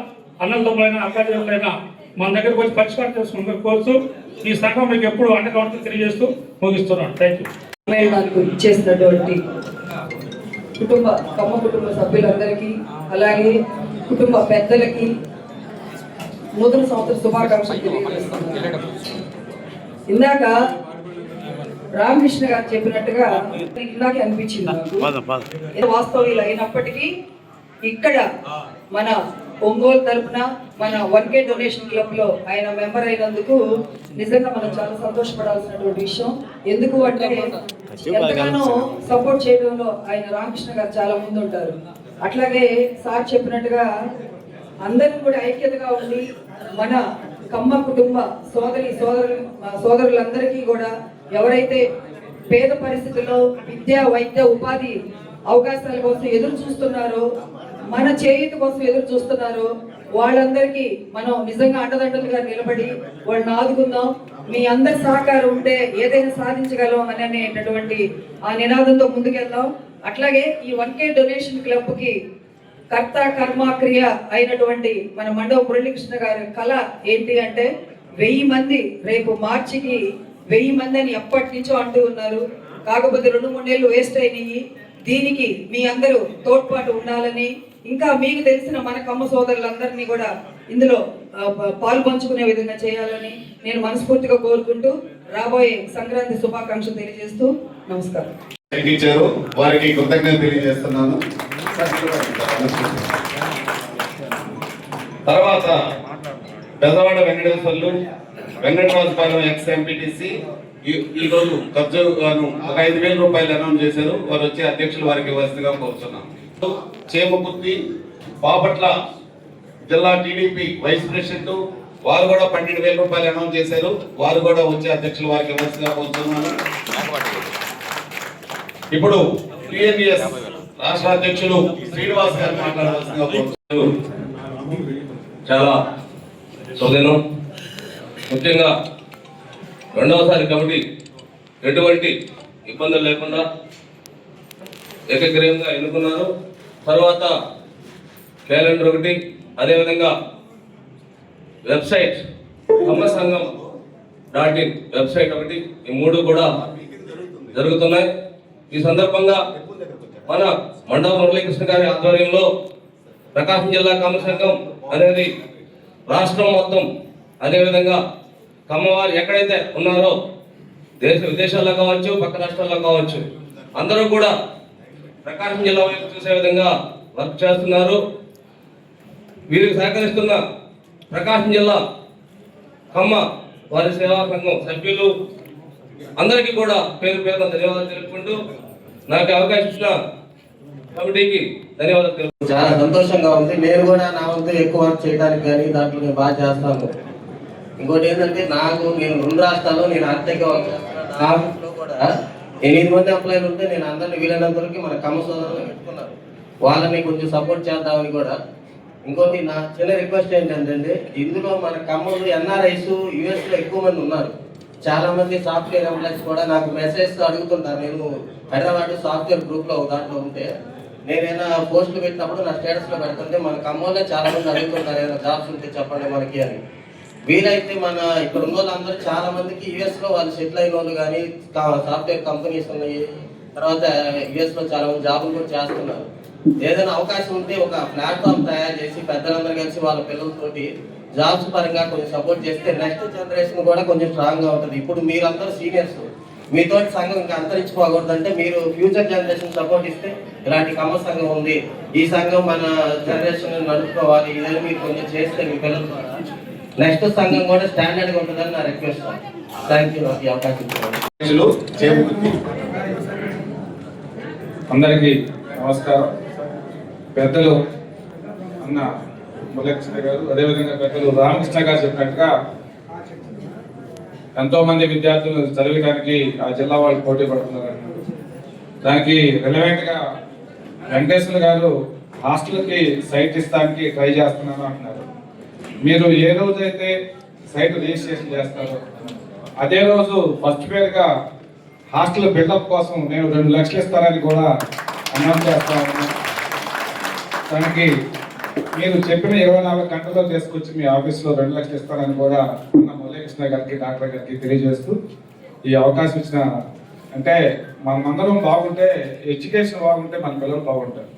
అన్నదమ్ములైనా అక్కజనులైనా మన దగ్గరకు వచ్చి పరిష్కారం చేసుకుంటారు కోర్సు. ఈ సంఘం మీకు ఎప్పుడు అండగా ఉంటుందో తెలియజేస్తూ ముగిస్తున్నాను. Thank you. నాకు ఇచ్చేసినటువంటి కమ్మ కుటుంబ సభ్యులందరికీ, అలాగే కుటుంబ పెద్దలకి నూతన సంవత్సర శుభాకాంక్షలు తెలియజేస్తున్నాను. ఇందాక రామకృష్ణ గారు చెప్పినట్టుగా ఇందాకే అనిపించింది వాస్తవం ఇలా అయినప్పటికీ ఇక్కడ మన ఒంగోలు తరఫున మన 1K డొనేషన్ క్లబ్ లో ఆయన మెంబర్ అయినందుకు నిజంగా మనం చాలా సంతోషపడాల్సినటువంటి విషయం. ఎందుకు అంటే ఎంతగానో సపోర్ట్ చేయడంలో ఆయన రామకృష్ణ గారు చాలా ముందు ఉంటారు. అట్లాగే సార్ చెప్పినట్టుగా అందరూ కూడా ఐక్యతగా ఉండి మన కమ్మ కుటుంబ సోదరులందరికీ కూడా ఎవరైతే పేద పరిస్థితుల్లో విద్యా, వైద్య, ఉపాధి అవకాశాల కోసం ఎదురు చూస్తున్నారో, మన చేయూత కోసం ఎదురు చూస్తున్నారో వాళ్ళందరికీ మనం నిజంగా అండదండలుగా నిలబడి వాళ్ళని ఆదుకుందాం. మీ అందరి సహకారం ఉంటే ఏదైనా సాధించగలం అనేటటువంటి ఆ నినాదంతో ముందుకెళ్దాం. అట్లాగే ఈ 1K డొనేషన్ క్లబ్ కి కర్త కర్మ క్రియ అయినటువంటి మన మండవ మురళీకృష్ణ గారి కళ ఏంటి అంటే 1000 మంది, రేపు మార్చికి 1000 మంది అని ఎప్పటి నుంచో అంటూ ఉన్నారు. కాకపోతే 2-3 నెలలు వేస్ట్ అయినాయి. దీనికి మీ అందరూ తోడ్పాటు ఉండాలని, ఇంకా మీకు తెలిసిన మన కమ్మ సోదరులందరినీ కూడా ఇందులో పాల్పంచుకునే విధంగా చేయాలని నేను మనస్ఫూర్తిగా కోరుకుంటూ రాబోయే సంక్రాంతి శుభాకాంక్షలు తెలియజేస్తూ నమస్కారం. వారికి కృతజ్ఞతలు తెలియజేస్తున్నాను. తర్వాత పెద్దవాడ వెంకటేశ్వర్లు, వెంకటరాజుపాలెం ఎక్స్ ఎంపీటీసీ ఈరోజు ఖర్చుగాను ఒక 5,000 రూపాయలు అనౌన్స్ చేశారు. వారు వచ్చే అధ్యక్షులు వారికి ఇవ్వాల్సిందిగా కోరుతున్నాం. చేమకుర్తి బాపట్ల జిల్లా టీడీపీ వైస్ ప్రెసిడెంట్ వారు కూడా 12,000 రూపాయలు అనౌన్స్ చేశారు. వారు కూడా వచ్చే అధ్యక్షులు వారికి ఇవ్వాల్సిందిగా కోరుతున్నాను. ఇప్పుడు టిఎన్ఎస్ రాష్ట్ర అధ్యక్షులు శ్రీనివాస్ గారు మాట్లాడవలసిందిగా కోరుతున్నారు. చాలా శుభదినం. ముఖ్యంగా రెండవసారి కమిటీ ఎటువంటి ఇబ్బందులు లేకుండా ఏకగ్రీవంగా ఎన్నుకున్నారు. తర్వాత క్యాలెండర్ ఒకటి, అదేవిధంగా వెబ్సైట్ కమ్మ సంఘం .in వెబ్సైట్ ఒకటి, ఈ 3 కూడా జరుగుతున్నాయి. ఈ సందర్భంగా మన మండవ మురళీకృష్ణ గారి ఆధ్వర్యంలో ప్రకాశం జిల్లా కమ్మ సంఘం అనేది రాష్ట్రం మొత్తం, అదేవిధంగా కమ్మవారు ఎక్కడైతే ఉన్నారో విదేశాల్లో కావచ్చు, పక్క రాష్ట్రాల్లో కావచ్చు, అందరూ కూడా ప్రకాశం జిల్లా వైపు చూసే విధంగా వర్క్ చేస్తున్నారు. వీరికి సహకరిస్తున్న ప్రకాశం జిల్లా కమ్మ వారి సేవా సంఘం సభ్యులు అందరికీ కూడా పేరు పేరున ధన్యవాదాలు తెలుపుకుంటూ నాకు అవకాశం ఇచ్చిన కమిటీకి ధన్యవాదాలు తెలుపుకుంటూ చాలా సంతోషంగా ఉంది. నేను కూడా నా వంతు ఎక్కువ వర్క్ చేయడానికి కానీ దాంట్లో నేను బాగా చేస్తాను. ఇంకోటి ఏంటంటే నేను 2 రాష్ట్రాల్లో నేను ఆర్థిక ఆఫీస్లో కూడా 8 మంది ఎంప్లాయీలు ఉంటే నేను అందరినీ వీలైనంత వరకు మన కమ్మ సోదరులు పెట్టుకున్నాను. వాళ్ళని కొంచెం సపోర్ట్ చేద్దామని కూడా. ఇంకోటి నా చిన్న రిక్వెస్ట్ ఏంటంటే ఇందులో మన కమ్మలు NRIs US లో ఎక్కువ మంది ఉన్నారు. చాలా మంది సాఫ్ట్వేర్ ఎంప్లాయీస్ కూడా నాకు మెసేజ్ అడుగుతుంటారు. నేను హైదరాబాద్ సాఫ్ట్వేర్ గ్రూప్ లో దాంట్లో ఉంటే నేనైనా పోస్టులు పెట్టినప్పుడు నా స్టేటస్ లో పెడుతుంటే మన ఖమ్మంలో చాలా మంది అడుగుతుంటారు ఏదైనా జాబ్స్ ఉంటే చెప్పండి మనకి అని. వీలైతే మన ఇక్కడ ఉన్న వాళ్ళందరూ చాలా మందికి US లో వాళ్ళు సెటిల్ అయిన వాళ్ళు కానీ సాఫ్ట్వేర్ కంపెనీస్ ఉన్నాయి. తర్వాత US లో చాలా మంది జాబులు కూడా చేస్తున్నారు. ఏదైనా అవకాశం ఉంటే ఒక ప్లాట్ఫామ్ తయారు చేసి పెద్దలందరూ కలిసి వాళ్ళ పిల్లలతోటి జాబ్స్ పరంగా కొంచెం సపోర్ట్ చేస్తే నెక్స్ట్ జనరేషన్ కూడా కొంచెం స్ట్రాంగ్ గా ఉంటుంది. ఇప్పుడు మీరందరూ సీనియర్స్, మీతోటి సంఘం ఇంకా అంతరించిపోకూడదంటే మీరు ఫ్యూచర్ జనరేషన్ సపోర్ట్ ఇస్తే ఇలాంటి కమ్మ సంఘం ఉంది, ఈ సంఘం మన జనరేషన్ నడుపుకోవాలి, ఇదని మీరు కొంచెం చేస్తే మీ పిల్లల ద్వారా నెక్స్ట్ సంఘం కూడా స్టాండర్డ్ గా ఉంటుందని నా రిక్వెస్ట్. థ్యాంక్ యూ నాకు ఈ అవకాశం ఇచ్చారు. అందరికీ నమస్కారం. పెద్దలు అన్న మురళీకృష్ణ గారు, అదేవిధంగా పెద్దలు రామకృష్ణ గారు చెప్పినట్టుగా ఎంతో మంది విద్యార్థులు చదివడానికి ఆ జిల్లా వాళ్ళు పోటీ పడుతున్నారు. దానికి రిలవెంట్ గా వెంకటేశ్వర గారు హాస్టల్కి సైట్ ఇస్తానికి ట్రై చేస్తున్నాను అంటున్నారు. మీరు ఏ రోజైతే సైట్ రిజిస్ట్రేషన్ చేస్తారో అదే రోజు ఫస్ట్ పేరుగా హాస్టల్ బిల్డప్ కోసం నేను 2 లక్షలు ఇస్తానని కూడా అనౌన్స్ చేస్తా ఉన్నాను. దానికి మీరు చెప్పిన 24 గంటల్లో తీసుకొచ్చి మీ ఆఫీస్లో 2 లక్షలు ఇస్తానని కూడా అన్న మురళీకృష్ణ గారికి, డాక్టర్ గారికి తెలియజేస్తూ ఈ అవకాశం ఇచ్చిన, అంటే మనమందరం బాగుంటే, ఎడ్యుకేషన్ బాగుంటే మన పిల్లలు బాగుంటారు.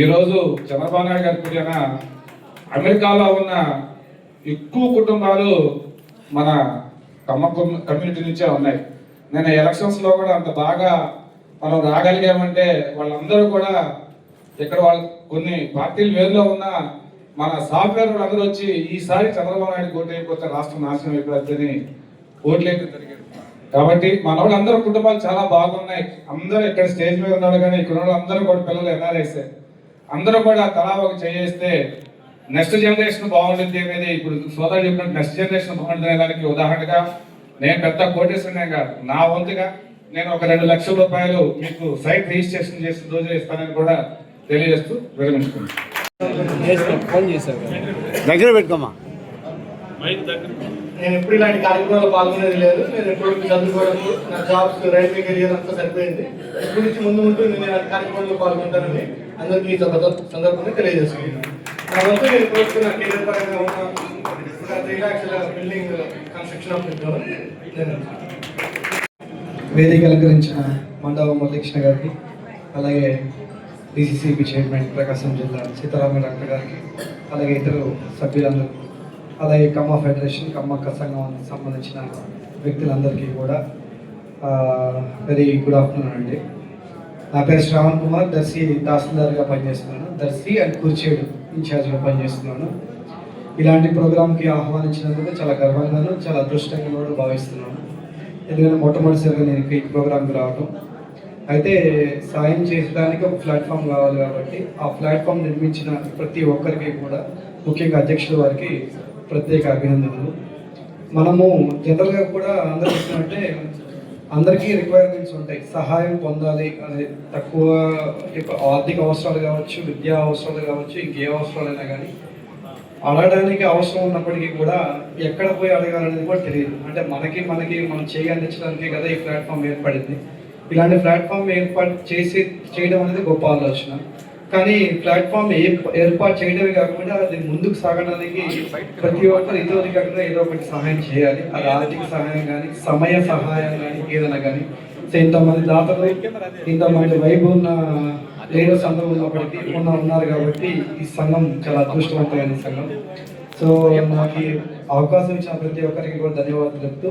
ఈరోజు చంద్రబాబు నాయుడు గారి పుట్టిన అమెరికాలో ఉన్న ఎక్కువ కుటుంబాలు మన కమ్మ కమ్యూనిటీ నుంచే ఉన్నాయి. నేను ఎలక్షన్స్లో కూడా అంత బాగా మనం రాగలిగామంటే వాళ్ళందరూ కూడా ఇక్కడ వాళ్ళు కొన్ని పార్టీలు వేరులో ఉన్న మన సాఫ్ట్వేర్ వాళ్ళందరూ వచ్చి ఈసారి చంద్రబాబు నాయుడు ఓటు అయిపోతే రాష్ట్రం నాశనం అయిపోతుందని ఓట్లేయడం జరిగింది. కాబట్టి మన వాళ్ళందరూ కుటుంబాలు చాలా బాగున్నాయి. అందరూ ఇక్కడ స్టేజ్ మీద ఉన్నాడు కానీ ఇక్కడ వాళ్ళందరూ కూడా పిల్లలు ఎన్ఆర్ఐసే. అందరూ కూడా తలా ఒక చేస్తే నెక్స్ట్ జనరేషన్ బాగుంటుంది అనేది ఇప్పుడు సోదరు చెప్పినట్టు నెక్స్ట్ జనరేషన్ బాగుంటుంది దానికి ఉదాహరణగా నేను పెద్ద కోటేశ్వరనే కాదు, నా వంతుగా నేను ఒక 2 లక్షల రూపాయలు మీకు సైట్ రిజిస్ట్రేషన్ చేసిన రోజు ఇస్తానని కూడా తెలియజేస్తూ విరమించుకున్నాను. దగ్గర పెట్టుకోమా. నేను ఎప్పుడు ఇలాంటి కార్యక్రమాలు పాల్గొనేది లేదు. నేను ఎప్పుడు చదువుకోవడం, నా జాబ్స్, రైల్వే కెరియర్ అంతా సరిపోయింది. ఇప్పటి నుంచి ముందు నేను ఇలాంటి కార్యక్రమాల్లో పాల్గొంటానని అందరికీ సందర్భంగా తెలియజేసుకుంటున్నాను. నా వంతు నేను కోరుకున్న కెరియర్ పరంగా ఉన్న 3 లక్షల బిల్డింగ్ కన్స్ట్రక్షన్ ఆఫ్ వేదిక అలంకరించిన మండవ మురళీకృష్ణ గారికి, అలాగే DCCB చైర్మన్ ప్రకాశం జిల్లా సీతారామ డాక్టర్ గారికి, అలాగే ఇతర సభ్యులందరూ, అలాగే కమ్మ ఫెడరేషన్, కమ్మ సంఘానికి సంబంధించిన వ్యక్తులందరికీ కూడా వెరీ గుడ్ ఆఫ్టర్నూన్ అండి. నా పేరు శ్రావణ్ కుమార్, దర్శి తహసీల్దార్గా పనిచేస్తున్నాను. దర్శి అండ్ కుర్చేడు ఇన్ఛార్జ్గా పనిచేస్తున్నాను. ఇలాంటి ప్రోగ్రామ్కి ఆహ్వానించినందుకు చాలా గర్వంగాను, చాలా అదృష్టంగా కూడా భావిస్తున్నాను. ఎందుకంటే మొట్టమొదటిసారిగా నేను ఈ ప్రోగ్రామ్కి రావడం. అయితే సాయం చేయడానికి ఒక ప్లాట్ఫామ్ కావాలి కాబట్టి ఆ ప్లాట్ఫామ్ నిర్మించిన ప్రతి ఒక్కరికి కూడా, ముఖ్యంగా అధ్యక్షుల వారికి ప్రత్యేక అభినందనలు. మనము జనరల్గా కూడా అందరూ చూసినట్టే అందరికీ రిక్వైర్మెంట్స్ ఉంటాయి. సహాయం పొందాలి అనే తక్కువ ఆర్థిక అవసరాలు కావచ్చు, విద్యా అవసరాలు కావచ్చు, ఇంకే అవసరాలైనా కానీ అడగడానికి అవసరం ఉన్నప్పటికీ కూడా ఎక్కడ పోయి అడగాలనేది కూడా తెలియదు. అంటే మనం చేయి అందించడానికే కదా ఈ ప్లాట్ఫామ్ ఏర్పడింది. ఇలాంటి ప్లాట్ఫామ్ ఏర్పాటు చేయడం అనేది గొప్ప ఆలోచన. కానీ ప్లాట్ఫామ్ ఏర్పాటు చేయడమే కాకుండా అది ముందుకు సాగడానికి ప్రతి ఒక్కరు ఇతరులు కాకుండా ఏదో ఒకటి సహాయం చేయాలి. అది ఆర్థిక సహాయం కానీ, సమయ సహాయం కానీ, ఏదైనా కానీ. సో ఇంతమంది దాతలు, ఇంతమంది వైపు ఉన్న లీడర్స్ అందరూ ఉన్నప్పటికీ ఉన్నారు కాబట్టి ఈ సంఘం చాలా అదృష్టవంతమైన సంఘం. సో నాకు ఈ అవకాశం ఇచ్చిన ప్రతి ఒక్కరికి కూడా ధన్యవాదాలు చెప్తూ,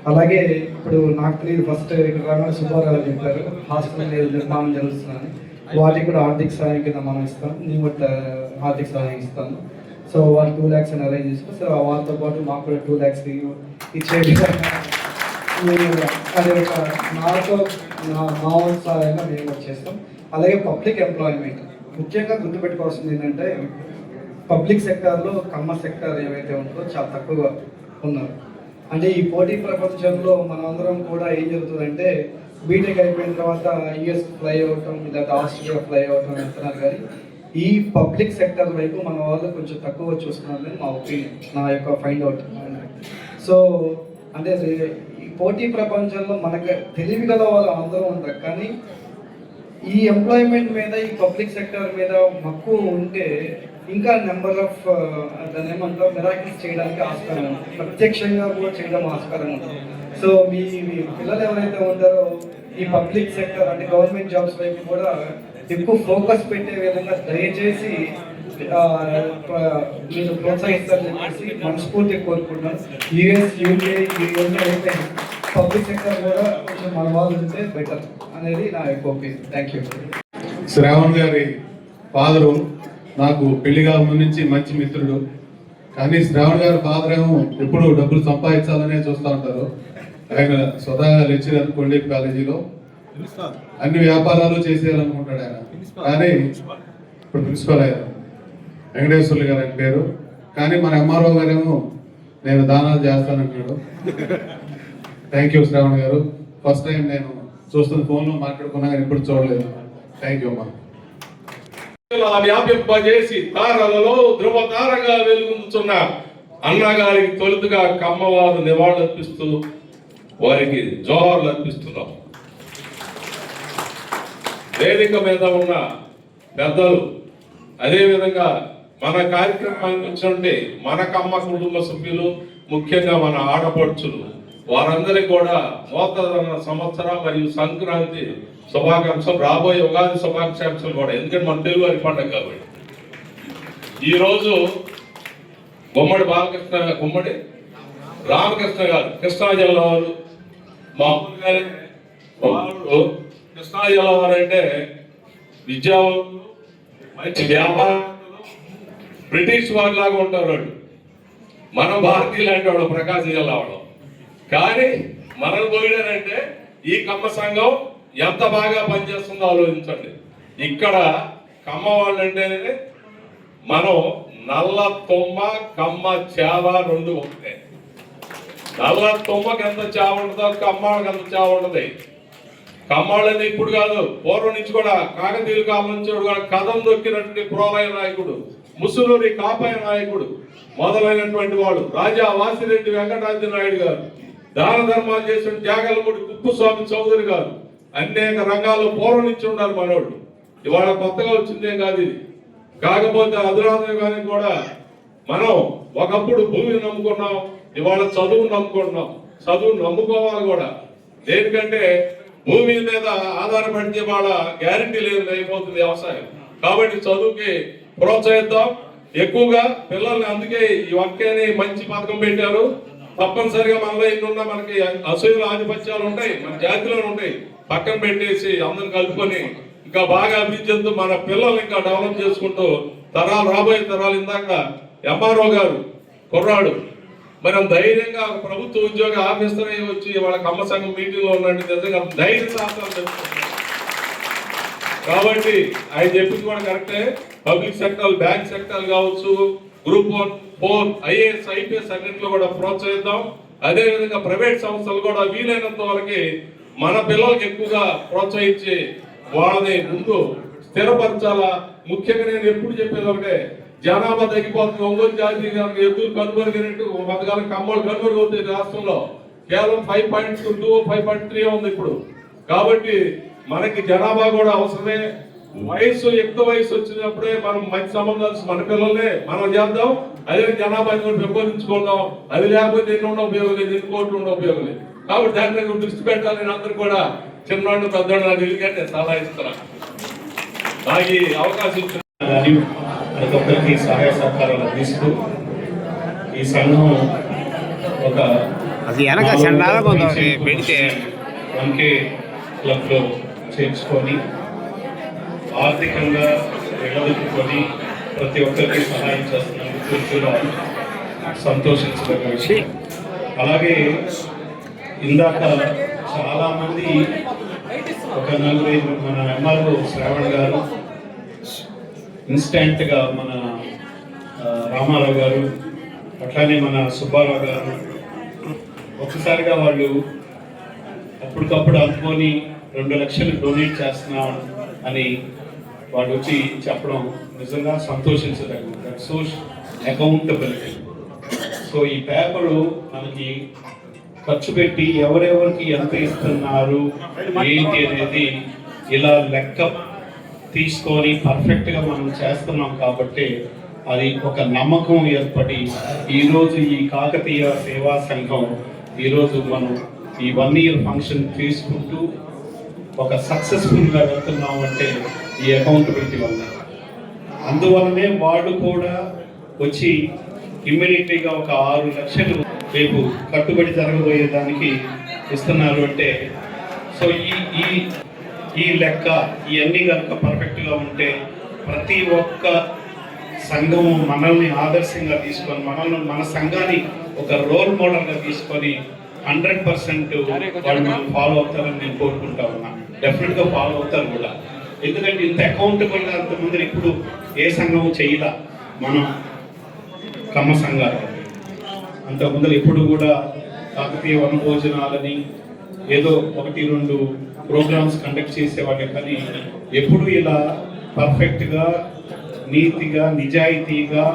అలాగే ఇప్పుడు నాకు తెలియదు ఫస్ట్ ఇక్కడ రాగానే సుబ్బారావు చెప్పారు హాస్పిటల్ నిర్మాణం జరుగుతుందని, వాటికి కూడా ఆర్థిక సహాయం కింద మనం ఇస్తాం. నేను కూడా ఆర్థిక సహాయం ఇస్తాను. సో వాళ్ళు 2 lakhs అని అరేంజ్ చేస్తాం. సో వాళ్ళతో పాటు మాకు కూడా 2 lakhs ఇచ్చే అది ఒక నాతో మా సహాయంగా మేము కూడా చేస్తాం. అలాగే పబ్లిక్ ఎంప్లాయ్మెంట్ ముఖ్యంగా గుర్తుపెట్టుకోవాల్సింది ఏంటంటే, పబ్లిక్ సెక్టార్లో కమ్మ సెక్టార్ ఏవైతే ఉంటుందో చాలా తక్కువగా ఉన్నారు. అంటే ఈ పోటీ ప్రపంచంలో మనమందరం కూడా ఏం జరుగుతుందంటే, బీటెక్ అయిపోయిన తర్వాత యుఎస్ ఫ్లై అవటం లేదా ఆస్ట్రేలియా ఫ్లై అవటం వెళ్తున్నారు. కానీ ఈ పబ్లిక్ సెక్టర్ వైపు మన వాళ్ళు కొంచెం తక్కువ చూస్తున్నారని మా ఒపీనియన్, నా యొక్క ఫైండ్ అవుట్. సో అంటే ఈ పోటీ ప్రపంచంలో మనకు తెలివి గల వాళ్ళు అందరూ ఉంటారు, కానీ ఈ ఎంప్లాయ్మెంట్ మీద, ఈ పబ్లిక్ సెక్టర్ మీద మక్కువ ఉంటే ఇంకా నెంబర్ ఆఫ్ దాన్ని ఏమంటారు మిరాకిల్స్ చేయడానికి ఆస్కారం ఉంటుంది, ప్రత్యక్షంగా కూడా చేయడం ఆస్కారం ఉంటుంది. సో మీ పిల్లలు ఎవరైతే ఉంటారో ఈ పబ్లిక్ సెక్టర్ అంటే గవర్నమెంట్ జాబ్స్ వైపు కూడా ఎక్కువ ఫోకస్ పెట్టే విధంగా దయచేసి మీరు ప్రోత్సహిస్తారని చెప్పేసి మనస్ఫూర్తిగా కోరుకుంటున్నాను. యుఎస్, యూకే అయితే పబ్లిక్ సెక్టర్ కూడా కొంచెం మన వాళ్ళు ఉంటే బెటర్ అనేది నా యొక్క ఒపీనియన్. Thank you. శ్రావణ్ గారి ఫాదరు నాకు పెళ్లిగా ముందు నుంచి మంచి మిత్రుడు. కానీ శ్రావణ్ గారి ఫాదర్ ఏమో ఎప్పుడు డబ్బులు సంపాదించాలనే చూస్తూ ఉంటారు. ఆయన స్వతహాగా లెక్చరర్ కొండేపి కాలేజీలో అన్ని వ్యాపారాలు చేసేయాలనుకుంటాడు ఆయన. కానీ ఇప్పుడు ప్రిన్సిపల్ అయ్యారు, వెంకటేశ్వర్లు గారు అని పేరు. కానీ మన ఎంఆర్ఓ గారేమో నేను దానాలు చేస్తానంటాడు. థ్యాంక్ యూ శ్రావణ్ గారు. ఫస్ట్ టైం నేను చూస్తున్న ఫోన్లో మాట్లాడుకున్నా కానీ ఇప్పుడు చూడలేదు. థ్యాంక్ యూ అమ్మా. వ్యాపింపజేసి తారలలో ధృవతారగా వెలుగుతున్న అన్నగారికి తొలుతుగా కమ్మవారు నివాళులర్పిస్తూ వారికి జోహార్లు అర్పిస్తున్నాం. వేదిక మీద ఉన్న పెద్దలు, అదేవిధంగా మన కార్యక్రమానికి వచ్చినట్టే మన కమ్మ కుటుంబ సభ్యులు, ముఖ్యంగా మన ఆడపడుచులు, వారందరికీ కూడా నూతన సంవత్సర మరియు సంక్రాంతి శుభాకాంక్షలు, రాబోయే ఉగాది శుభాకాంక్షలు కూడా. ఎందుకంటే మన తెలుగు వారి పండుగ కాబట్టి. ఈరోజు గుమ్మడి రామకృష్ణ గారు కృష్ణా జిల్లా వారు, మామూలుగానే వారు కృష్ణా జిల్లా వారు అంటే విద్యావంతులు, మంచి వ్యాపారస్తులు, బ్రిటిష్ వారి లాగా ఉంటారు వాళ్ళు. మనం భారతీయులు అంటే వాళ్ళు ప్రకాశం జిల్లా వాళ్ళు. కానీ మనం పోయినారంటే ఈ కమ్మ సంఘం ఎంత బాగా పనిచేస్తుందో ఆలోచించండి. ఇక్కడ కమ్మ వాళ్ళు అంటే మనం నల్ల తుమ్మ, కమ్మ చేవ రెండు ఒకటే. నల్ల తుమ్మకి ఎంత చేవ ఉంటుందో కమ్మకి ఎంత చేవ ఉంటుంది. కమ్మాళ్ళని ఇప్పుడు కాదు, పూర్వం నుంచి కూడా కాకతీయుల కాలం నుంచి కూడా కథం దొక్కినటువంటి ప్రోలయ నాయకుడు, ముసునూరి కాపాయ నాయకుడు మొదలైనటువంటి వాడు రాజా వాసిరెడ్డి వెంకటాద్రి నాయుడు గారు, దాన ధర్మాలు చేసిన జాగలమూడి కుప్పుస్వామి చౌదరి గారు, అనేక రంగాల్లో పూర్వం నుంచి ఉన్నారు మనోళ్ళు. ఇవాళ కొత్తగా వచ్చిందేం కాదు ఇది. కాకపోతే అధునాతనానికి కూడా మనం ఒకప్పుడు భూమిని నమ్ముకున్నాం, ఇవాళ చదువును నమ్ముకుంటున్నాం. చదువును నమ్ముకోవాలి కూడా. దేనికంటే భూమి మీద ఆధారపడితే వాళ్ళ గ్యారంటీ లేదు, అయిపోతుంది వ్యవసాయం. కాబట్టి చదువుకి ప్రోత్సహిద్దాం ఎక్కువగా పిల్లల్ని. అందుకే ఈ ఒక్కని మంచి పథకం పెట్టారు. తప్పనిసరిగా మనలో ఎన్నున్నా మనకి అసూయుల ఆధిపత్యాలు ఉంటాయి, మన జాతిలో ఉంటాయి, పక్కన పెట్టేసి అందరిని కలుపుకొని ఇంకా బాగా అభివృద్ధి చెందుతూ మన పిల్లలు ఇంకా డెవలప్ చేసుకుంటూ తరాలు, రాబోయే తరాలు. ఇందాక ఎంఆర్ఓ గారు కుర్రాడు, మనం ధైర్యంగా ప్రభుత్వ ఉద్యోగ ఆఫీసర్ అయ్యి వచ్చి వాళ్ళ కమ్మ సంఘం మీటింగ్ లో ఉన్నట్టు నిజంగా ధైర్య సాహసాలు తెలుసుకుంటారు. కాబట్టి ఆయన చెప్పింది కూడా కరెక్టే. పబ్లిక్ సెక్టర్, బ్యాంక్ సెక్టర్ కావచ్చు, గ్రూప్ 1, 4, IAS, IPS అన్నింటిలో కూడా ప్రోత్సహిద్దాం. అదేవిధంగా ప్రైవేట్ సంస్థలు కూడా వీలైనంత వరకు మన పిల్లలకి ఎక్కువగా ప్రోత్సహించి వాళ్ళని ముందు స్థిరపరచాలా. ముఖ్యంగా నేను ఎప్పుడు చెప్పేది ఒకటే, జనాభా తగ్గిపోతుంది. ఒంగోలు జాతి ఎద్దులు కనుమరుగైనట్టు కొంతకాలం కమ్మలు కనుమరుగవుతాయి. రాష్ట్రంలో కేవలం 5.2, 5.3 ఉంది ఇప్పుడు. కాబట్టి మనకి జనాభా కూడా అవసరమే. ఎక్కువ వయసు వచ్చినప్పుడే మనం మంచి సంబంధాలు మన పిల్లలే మనం చేద్దాం, అదే జనాభా పెంపొందించుకుందాం. అది లేకపోతే ఎన్ని ఉన్న ఉపయోగం లేదు, ఎన్ని కోట్లు ఉన్న ఉపయోగం లేదు. కాబట్టి దాని మీద దృష్టి పెట్టాలని అందరూ కూడా చిన్నవాళ్ళు పెద్దవాళ్ళు నాకు ఎందుకంటే సలహా ఇస్తున్నా. నాకు ఈ అవకాశం ఇచ్చిన ప్రతి ఒక్కరికి సహాయ సహకారాలు అందిస్తూ ఈ సంఘం ఒక వన్కే క్లబ్లో చేర్చుకొని ఆర్థికంగా నిలదొక్కుని ప్రతి ఒక్కరికి సహాయం చేస్తున్నందుకు కూడా సంతోషించదగ్గ విషయం. అలాగే ఇందాక చాలా మంది ఒక నలుగురు మన ఎంఆర్ఓ శ్రావణ్ గారు, ఇన్స్టెంట్ గా మన రామారావు గారు, అట్లానే మన సుబ్బారావు గారు ఒక్కసారిగా వాళ్ళు అప్పటికప్పుడు అనుకొని 2 లక్షలు డొనేట్ చేస్తున్నాం అని వాళ్ళు వచ్చి చెప్పడం నిజంగా సంతోషించదగ్గ. That shows accountability. సో ఈ పేపరు మనకి ఖర్చు పెట్టి ఎవరెవరికి ఎంత ఇస్తున్నారు ఏంటి అనేది ఇలా లెక్క తీసుకొని పర్ఫెక్ట్గా మనం చేస్తున్నాం కాబట్టి అది ఒక నమ్మకం ఏర్పడి ఈరోజు ఈ కాకతీయ సేవా సంఘం ఈరోజు మనం ఈ 1 ఇయర్ ఫంక్షన్ తీసుకుంటూ ఒక సక్సెస్ఫుల్గా వెళ్తున్నాం అంటే ఈ అకౌంటబిలిటీ వల్ల. అందువల్లనే వాళ్ళు కూడా వచ్చి ఇమ్మీడియట్లీగా ఒక 6 లక్షలు రేపు కట్టుబడి జరగబోయేదానికి ఇస్తున్నారు అంటే సో ఈ లెక్క ఇవన్నీ కనుక పర్ఫెక్ట్గా ఉంటే ప్రతి ఒక్క సంఘము మనల్ని ఆదర్శంగా తీసుకొని మన సంఘాన్ని ఒక రోల్ మోడల్గా తీసుకొని 100% వాళ్ళు మనం ఫాలో అవుతారని నేను కోరుకుంటా ఉన్నా. డెఫినెట్గా ఫాలో అవుతారు కూడా. ఎందుకంటే ఇంత అకౌంటబుల్గా అంతమంది ఇప్పుడు ఏ సంఘము చేయలా. మనం కమ్మ సంఘాలు అంతకుముందు ఎప్పుడు కూడా కాకతీయ వనభోజనాలని ఏదో 1-2 ప్రోగ్రామ్స్ కండక్ట్ చేసేవాళ్ళే, కానీ ఎప్పుడు ఇలా పర్ఫెక్ట్గా నీతిగా నిజాయితీగా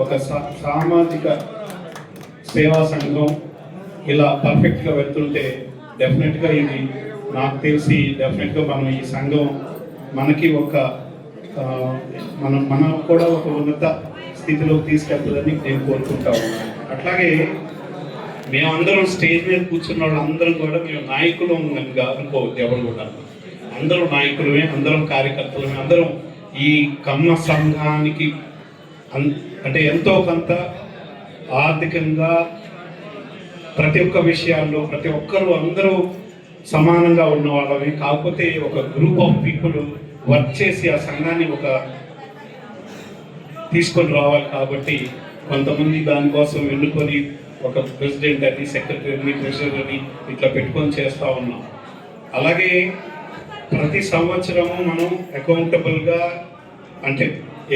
ఒక సామాజిక సేవా సంఘం ఇలా పర్ఫెక్ట్గా వెళ్తుంటే డెఫినెట్గా ఇది నాకు తెలిసి డెఫినెట్గా మనం ఈ సంఘం మనకి ఒక మనం కూడా ఒక ఉన్నత స్థితిలోకి తీసుకెళ్తుందని నేను కోరుకుంటాను. అట్లాగే మేమందరం స్టేజ్ మీద కూర్చున్న వాళ్ళందరం కూడా మేము నాయకులు అనుకోవద్దు. ఎవరు కూడా అందరూ నాయకులమే, అందరం కార్యకర్తలమే, అందరం ఈ కమ్మ సంఘానికి అంటే ఎంతో కొంత ఆర్థికంగా ప్రతి ఒక్క విషయాల్లో ప్రతి ఒక్కరు అందరూ సమానంగా ఉన్న వాళ్ళమే. కాకపోతే ఒక గ్రూప్ ఆఫ్ పీపుల్ వర్క్ చేసి ఆ సంఘాన్ని ఒక తీసుకొని రావాలి. కాబట్టి కొంతమంది దానికోసం ఎన్నుకొని ఒక ప్రెసిడెంట్ అని, సెక్రటరీని, ట్రెజరర్ని ఇట్లా పెట్టుకొని చేస్తూ ఉన్నాం. అలాగే ప్రతి సంవత్సరము మనం అకౌంటబుల్గా అంటే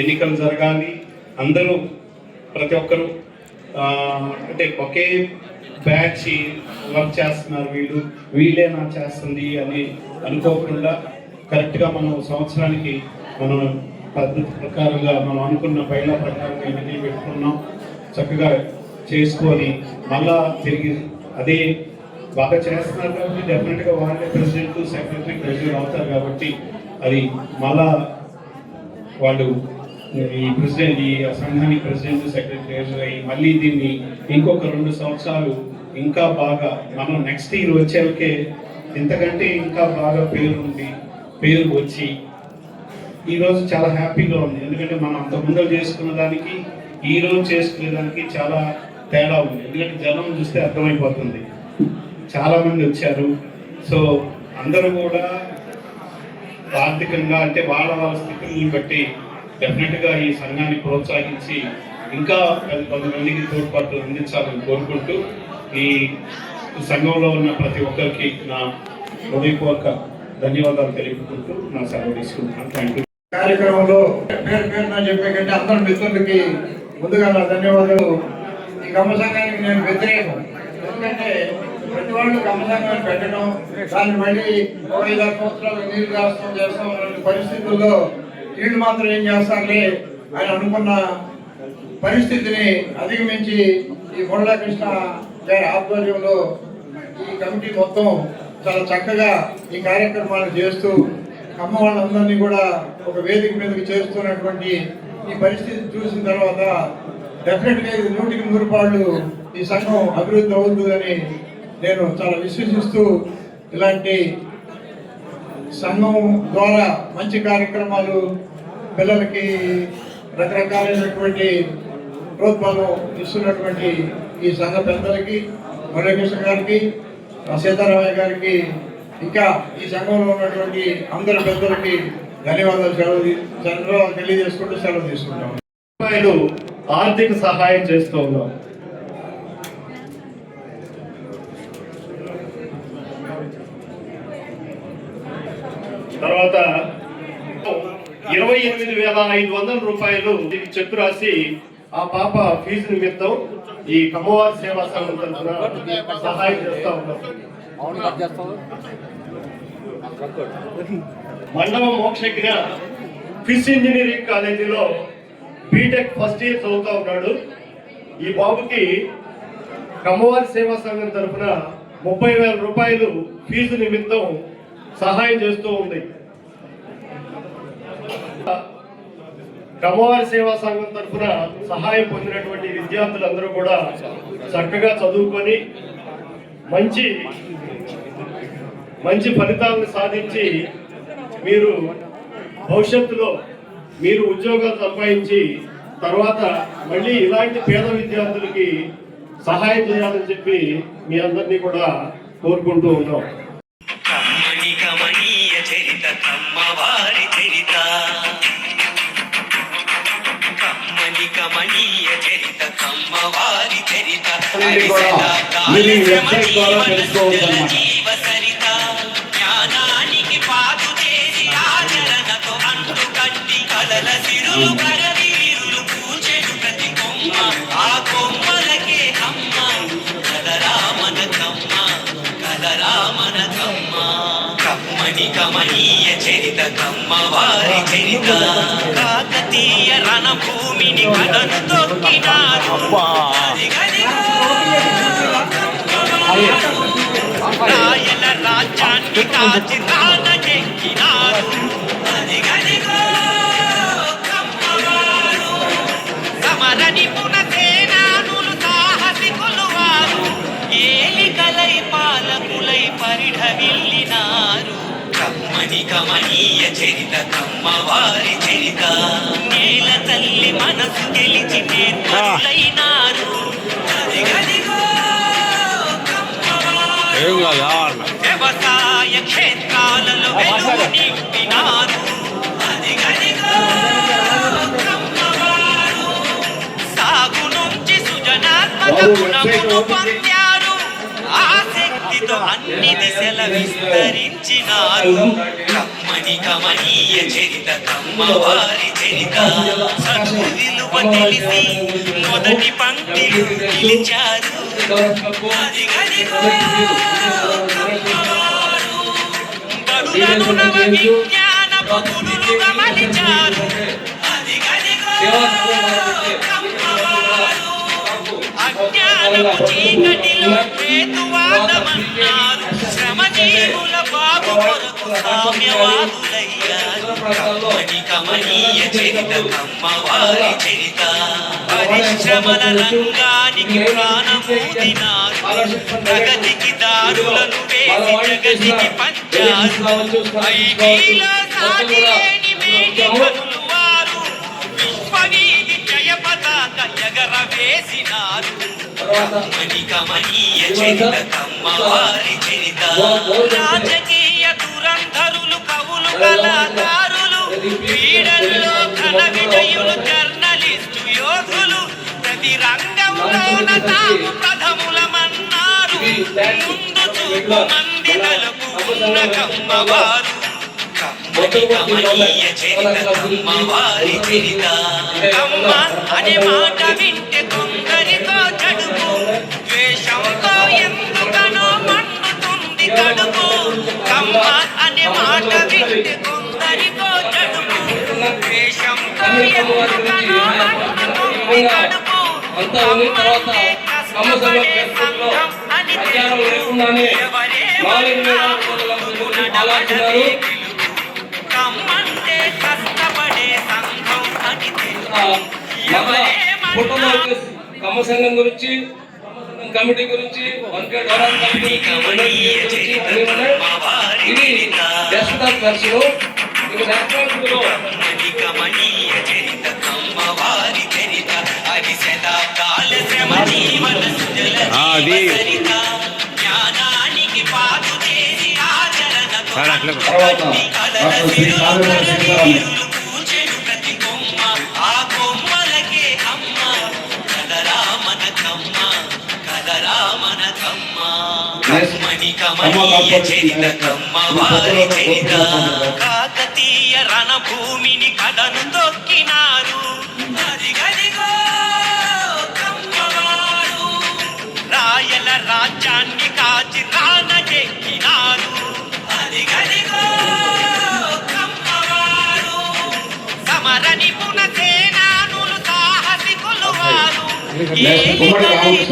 ఎన్నికలు జరగాలి, అందరూ ప్రతి ఒక్కరు అంటే ఒకే బ్యాచ్ వర్క్ చేస్తున్నారు, వీళ్ళే నా చేస్తుంది అని అనుకోకుండా కరెక్ట్గా మనం సంవత్సరానికి మనం పద్ధతి ప్రకారంగా మనం అనుకున్న బయలా ప్రకారంగా ఎన్నికలు పెట్టుకున్నాం. చక్కగా చేసుకొని మళ్ళా తిరిగి అదే బాగా చేస్తున్నారు కాబట్టి డెఫినెట్గా వాళ్ళే ప్రెసిడెంట్, సెక్రటరీ, ట్రెజరర్ అవుతారు. కాబట్టి అది మళ్ళా వాళ్ళు ఈ ప్రెసిడెంట్ ఈ సంఘానికి ప్రెసిడెంట్, సెక్రటరీ, ట్రెజరర్ అయ్యి మళ్ళీ దీన్ని ఇంకొక 2 సంవత్సరాలు ఇంకా బాగా మనం నెక్స్ట్ ఇయర్ వచ్చేకే ఇంతకంటే ఇంకా బాగా పేరు వచ్చి ఈరోజు చాలా హ్యాపీగా ఉంది. ఎందుకంటే మనం అంత ముందు చేసుకున్న దానికి ఈరోజు చేసుకునే దానికి చాలా తేడా ఉంది. ఎందుకంటే జనం చూస్తే అర్థమైపోతుంది, చాలామంది వచ్చారు. సో అందరూ కూడా ఆర్థికంగా అంటే వాళ్ళ స్థితిని బట్టి డెఫినెట్గా ఈ సంఘాన్ని ప్రోత్సహించి ఇంకా 10 మందికి తోడ్పాటు అందించాలని కోరుకుంటూ ఈ సంఘంలో ఉన్న ప్రతి ఒక్కరికి నా హృదయపూర్వక ధన్యవాదాలు తెలుపుకుంటూ నా సెలవు తీసుకుంటున్నాను. Thank you. కార్యక్రమంలో పేరు చెప్పే కంటే అందరి మిత్రులకి ముందుగా నా ధన్యవాదాలు. ఈ కమ్మ సంఘానికి నేను వ్యతిరేకం. ఎందుకంటే ప్రతి వాళ్ళు కమ్మ సంఘాన్ని పెట్టడం, దాన్ని మళ్ళీ 5-6 సంవత్సరాలు నీరు చేస్తాం అనే పరిస్థితుల్లో వీళ్ళు మాత్రం ఏం చేస్తారులే ఆయన అనుకున్న పరిస్థితిని అధిగమించి ఈ బొండా కృష్ణ గారి ఆధ్వర్యంలో ఈ కమిటీ మొత్తం చాలా చక్కగా ఈ కార్యక్రమాలు చేస్తూ కమ్మ వాళ్ళందరినీ కూడా ఒక వేదిక మీదకి చేరుస్తున్నటువంటి ఈ పరిస్థితి చూసిన తర్వాత డెఫినెట్గా ఇది 100కి 100 ఈ సంఘం అభివృద్ధి అవుతుందని నేను చాలా విశ్వసిస్తూ ఇలాంటి సంఘం ద్వారా మంచి కార్యక్రమాలు పిల్లలకి రకరకాలైనటువంటి ప్రోత్సాహం ఇస్తున్నటువంటి ఈ సంఘ పెద్దలకి మురళీకృష్ణ గారికి సీతారామయ్య గారికి ఇంకా ఈ సంఘంలో ఉన్నటువంటి అందరి పెద్దలకి ధన్యవాదాలు తెలియజేసుకుంటూ సెలవు తీసుకుంటాం. ఆర్థిక సహాయం చేస్తూ ఉన్నాం. తర్వాత 28,500 రూపాయలు చెక్ రాసి ఆ పాప ఫీజు నిమిత్తం ఈ కమ్మవారి సేవా సంఘం తరఫున సహాయం చేస్తూ ఉన్నాం. మండలం మోక్షజ్ఞ ఫిష్ ఇంజనీరింగ్ కాలేజీలో బీటెక్ ఫస్ట్ ఇయర్ చదువుతూ ఉన్నాడు. ఈ బాబుకి కమ్మవారి సేవా సంఘం తరఫున 30,000 రూపాయలు ఫీజు నిమిత్తం సహాయం చేస్తూ ఉంది. కమ్మవారి సేవా సంఘం తరఫున సహాయం పొందినటువంటి విద్యార్థులందరూ కూడా చక్కగా చదువుకొని మంచి ఫలితాలను సాధించి మీరు భవిష్యత్తులో మీరు ఉద్యోగాలు సంపాదించి తర్వాత మళ్ళీ ఇలాంటి పేద విద్యార్థులకి సహాయం చేయాలని చెప్పి మీ అందరినీ కూడా కోరుకుంటూ ఉన్నాం. మీరు ఈ వెబ్సైట్ ద్వారా తెలుసుకోవచ్చు అన్నమాట. కమనీయ చరిత కమ్మవారి చరిత కాకతీయ రణభూమిని కథను తొక్కినారు రాయల రాజ్యాన్ని కాచి రానెక్కినారు సమర నిపుణ సేనానులు సాహసికులు వారు ఏలికలై పాలకులై పరిఢవిల్లినారు. కమనీయ చరిత కమ్మవారి చరిత నేల తల్లి మనసు గెలిచి నేర్పరులైనారు. వ్యవసాయ క్షేత్రాలలో వెలుగు నింపినారు. సాగు నుంచి సృజనాత్మక గుణమును పొందారు. ఆసక్తితో అన్ని దిశల విస్తరించినారు. కమనీయ చరిత కమ్మవారి చరిత విలువ తెలిసి మొదటి పంక్తిలు నిలిచారు. బడులను నవ విజ్ఞాన బదులు గమనించారు. అజ్ఞానపు చీకటిలో హేతువాదమన్నారు. శ్రమజీవుల బాబు కొరకు సామ్యవాదులయ్యారు. కమనీయ చరిత కమ్మవారి చరిత పరిశ్రమల రంగానికి ప్రాణమూదినారు. ప్రగతికి దారులను వేసి జగతికి పంచారు. ఐటీలో సాటిలేని మేటి కనులు వారు విశ్వవీధి జయ పతాక ఎగరవేసినారు. కమనీయ చరిత కమ్మవారి చరిత రాజకీయ దురంధరులు కవులు కళాకారులు క్రీడల్లో ఘన విజయులు జర్నలిస్టు యోధులు ప్రతి రంగంలోన తాము ప్రథములమన్నారు. ముందు చూపు మంది తలకు ఉన్న కమ్మవారు. కమనీయ చరిత కమ్మవారి చరిత కమ్మ అనే మాట వింటే కొందరితో జడుపు ద్వేషంతో ఎందుకనో మండుతుంది కడుపు. కమ్మ అనే మాట వింటే కొందరితో జడుపు ద్వేషంతో ఎందుకనో మండుతుంది కడుపు. కష్టపడే సంఘం అని తెలుసు. ఎవరే ఫోటోలో కమ్మ సంఘం గురించి, కమిటీ గురించి, వంకే డోరాన్ కమిటీ గురించి అన్ని ఉన్నాయి. ఇది డెస్క్టాప్ వెర్షన్. ఇది ల్యాప్టాప్లో తర్వాత డాక్టర్ శ్రీ కావ్యరాజు సీతారామయ్య. కాకతీయ రణభూమిని కడను తొక్కినారు, అదిగదిగో కమ్మవారు. రాయల రాజ్యాన్ని కాచి రానజెక్కినారు, అదిగదిగో కమ్మవారు. సమర నిపుణ సేనానులు సాహసికులు వారు,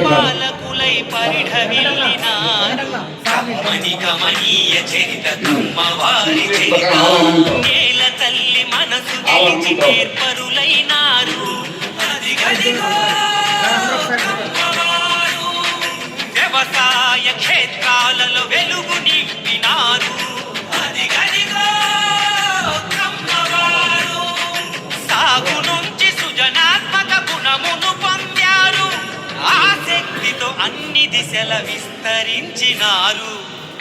పాలకులై పరిఢవిల్లినారు. కమ్మని కమనీయ చరిత కమ్మవారి చరిత. నేల తల్లి మనసు గెలిచి నేర్పరులైనారు, అదిగదిగో కమ్మవారు. వ్యవసాయ క్షేత్రాలలో వెలుగు నింపినారు, అదిగదిగో కమ్మవారు. సాగు నుంచి సృజనాత్మక గుణమును పొందారు, ఆసక్తితో అన్ని దిశల విస్తరించినారు.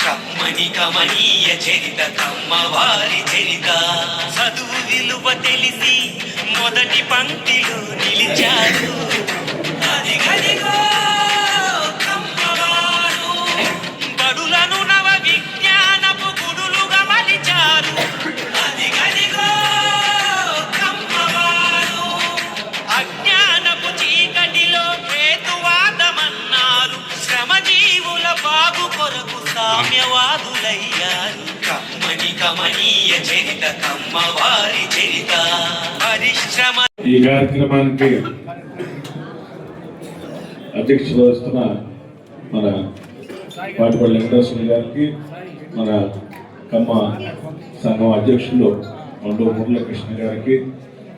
కమ్మని కమనీయ చరిత కమ్మవారి చరిత. చదువు విలువ తెలిసి మొదటి పంక్తిలో నిలిచారు, అదిగదిగో కమ్మవారు. బడులను నవ విజ్ఞానపు గుడులుగా మలిచారు, అదిగదిగో కమ్మవారు. అజ్ఞానపు చీకటిలో హేతువాదమన్నారు, శ్రమజీవుల బాగు కొరకు సామ్యవాదులయ్యారు. కమ్మని కమనీయ చరిత కమ్మవారి చరిత. పరిశ్రమ ఈ కార్యక్రమానికి అధ్యక్షత వహిస్తున్న మన పాటిపల్లి వెంకటేశ్వర గారికి, మన కమ్మ సంఘం అధ్యక్షులు మండూ మురళీకృష్ణ గారికి,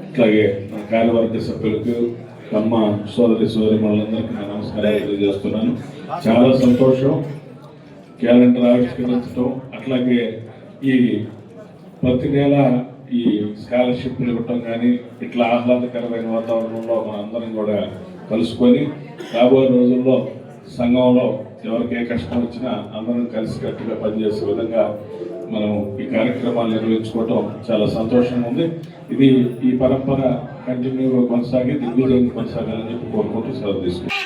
అట్లాగే మన కార్యవర్గ సభ్యులకు, కమ్మ సోదరి సోదరిమణులందరికీ నా నమస్కారాలు తెలియజేస్తున్నాను. చాలా సంతోషం క్యాలెండర్ ఆవిష్కరించడం, అట్లాగే ఈ ప్రతి నెల ఈ స్కాలర్షిప్లు ఇవ్వటం కానీ ఇట్లా ఆహ్లాదకరమైన వాతావరణంలో మనందరం కూడా కలుసుకొని రాబోయే రోజుల్లో సంఘంలో ఎవరికి ఏ కష్టం వచ్చినా అందరం కలిసికట్టుగా పనిచేసే విధంగా మనం ఈ కార్యక్రమాలు నిర్వహించుకోవటం చాలా సంతోషంగా ఉంది. ఇది ఈ పరంపర కంటిన్యూగా కొనసాగి దిగ్విజయంగా కొనసాగాలని చెప్పి కోరుకుంటూ సెలవు తీసుకుంటాం.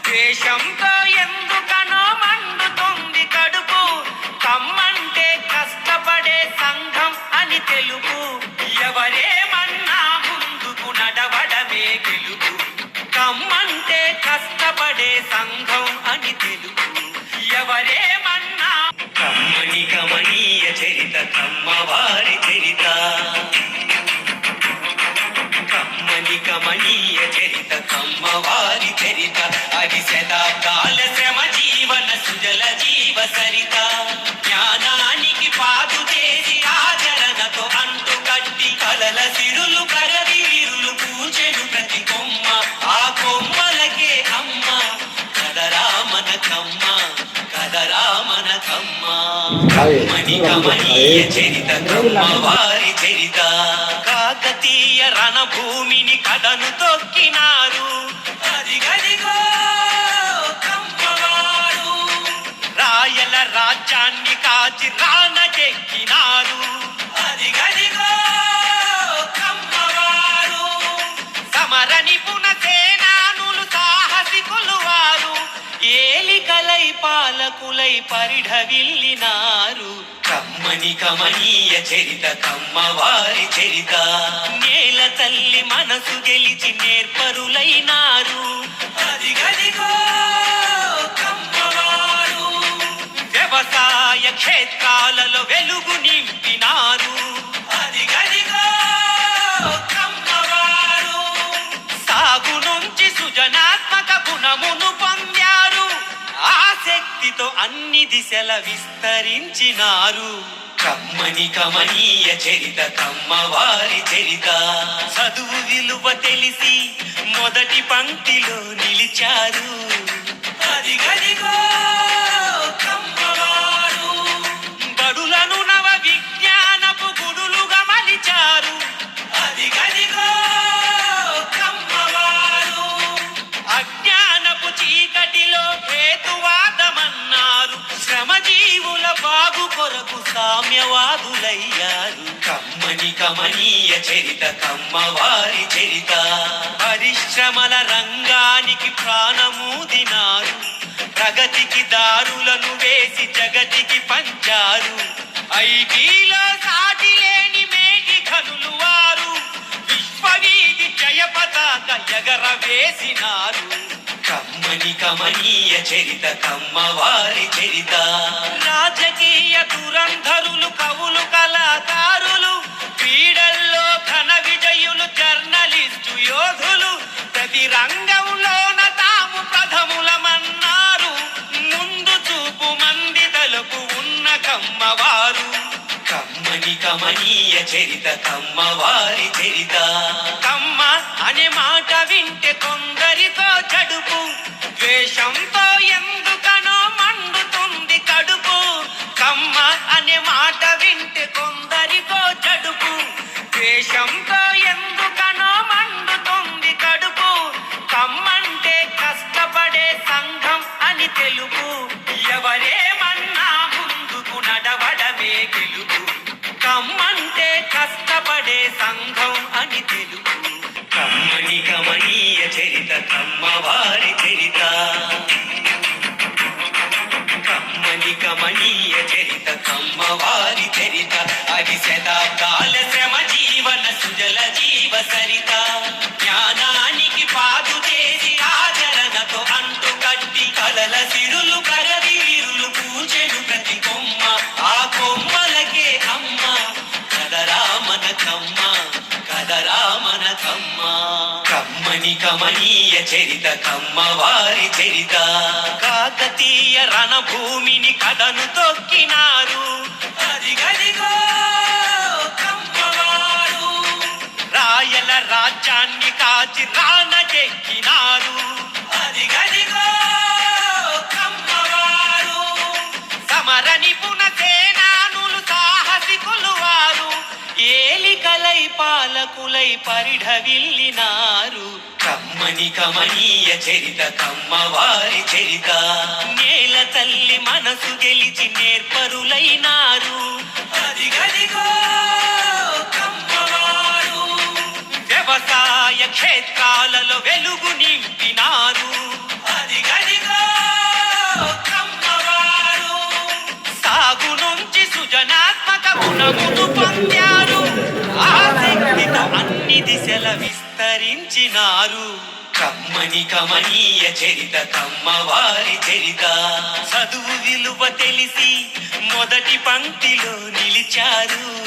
ద్వేషంతో ఎందుకనో మండుతుంది కడుపు, కమ్మంటే కష్టపడే సంఘం అని తెలుపు. ఎవరేమన్నా ముందుకు నడవడమే గెలుపు, కమ్మంటే కష్టపడే సంఘం అని తెలుపు. ఎవరేమన్నా. కమ్మని కమనీయ చరిత కమ్మవారి చరిత. కమ్మని కమనీయ చరిత కమ్మవారి చరిత. అది శతాబ్దాల శ్రమ జీవన సుజల జీవ సరిత. జ్ఞానానికి పాదు చేసి ఆచరణతో అంటు కట్టి కలల సిరులు కరవి విరులు పూచెను ప్రతి కొమ్మ. ఆ కొమ్మలకే అమ్మ కదరా మన కమ్మ, కదరా మన కమ్మ. కమ్మని కమనీయ చరిత కమ్మవారి చరిత. కాకతీయ రణభూమిని కడను తొక్కినారు, అదిగదిగో కమ్మవారు. రాయల రాజ్యాన్ని కాచి రానజెక్కినారు, అదిగదిగో కమ్మవారు. సమర నిపుణ సేనానులు సాహసికులు వారు, ఏలికలై పాలకులై పరిఢవిల్లినారు. కమ్మని కమనీయ చరిత కమ్మవారి చరిత. నేల తల్లి మనసు గెలిచి నేర్పరులైనారు, అదిగదిగో కమ్మవారు. వ్యవసాయ క్షేత్రాలలో వెలుగు నింపినారు, అదిగదిగో కమ్మవారు. సాగు నుంచి సృజనాత్మక గుణమును పొందారు, ఆసక్తితో అన్ని దిశల విస్తరించినారు. కమ్మని కమనీయ చరిత కమ్మవారి చరిత. చదువు విలువ తెలిసి మొదటి పంక్తిలో నిలిచారు. అదిగదిగో కమ్మవారు. బడులను నవ విజ్ఞానపు గుడులుగా మలిచారు. అదిగదిగో కమ్మవారు. అజ్ఞానపు చీకటిలో హేతువాదమన్నారు. శ్రమజీవుల బాగు కొరకు సామ్యవాదులయ్యారు. కమ్మని కమనీయ చరిత కమ్మవారి చరిత. పరిశ్రమల రంగానికి ప్రాణమూదినారు. ప్రగతికి దారులను వేసి జగతికి పంచారు. ఐటీలో సాటి లేని మేటి కనులు వారు. విశ్వవీధి జయ పతాక ఎగరవేసినారు. కమ్మని కమనీయ చరిత కమ్మవారి చరిత. రాజకీయ దురంధరులు కవులు కళాకారులు. క్రీడల్లో ఘన విజయులు జర్నలిస్టు యోధులు. ప్రతి రంగంలోన తాము ప్రథములమన్నారు. ముందు చూపు మంది తలకు ఉన్న కమ్మవారు. కమ్మని కమనీయ చరిత కమ్మవారి చరిత. కమ్మ అనే మాట వింటే కొందరితో చడుపు. ద్వేషంతో ఎందుకనో మండుతుంది కడుపు. కమ్మ అనే మాట వింటే కొందరితో చడుపు. ద్వేషంతో ఎందుకనో మండుతుంది కడుపు. కమ్మంటే కష్టపడే సంఘం అని తెలుపు. ఎవరేమన్నా ముందుకు నడవడమే గెలుపు. కమ్మంటే కష్టపడే సంఘం అని తెలుపు. కమ్మని కమనీయ చరిత కమ్మవారి చరిత. కమ్మని కమనీయ చరిత కమ్మవారి చరిత. అది శతాబ్దాల శ్రమ జీవన సుజల జీవ సరిత. జ్ఞానానికి పాదు చేసి ఆచరణతో అంటు కట్టి కలల సిరులు కరది విరులు పూచెడు ప్రతి కొమ్మ. ఆ కొమ్మలకే అమ్మ కదరా మన కమ్మ కదరా మన కమ్మ. కమ్మని కమనీయ చరిత కమ్మవారి చరిత. కాకతీయ రణభూమిని కథను తొక్కినారు. అదిగదిగో కమ్మవారు. రాయల రాజ్యాన్ని కాచి రానజెక్కినారు. అదిగదిగో కమ్మవారు. సమర నిపుణ సేనానులు సాహసికులు వారు. ఏలికలై పాలకులై పరిఢవిల్లినారు. కమ్మని కమనీయ చరిత కమ్మవారి చరిత. నేల తల్లి మనసు గెలిచి నేర్పరులైనారు. అదిగదిగో కమ్మవారు. వ్యవసాయ క్షేత్రాలలో వెలుగు నింపినారు. అదిగదిగో కమ్మవారు. సాగు నుంచి సృజనాత్మక గుణమును పొందారు. ఆసక్తితో అన్ని దిశల విస్తరించినారు. కమ్మని కమనీయ చరిత కమ్మవారి చరిత. చదువు విలువ తెలిసి మొదటి పంక్తిలో నిలిచారు.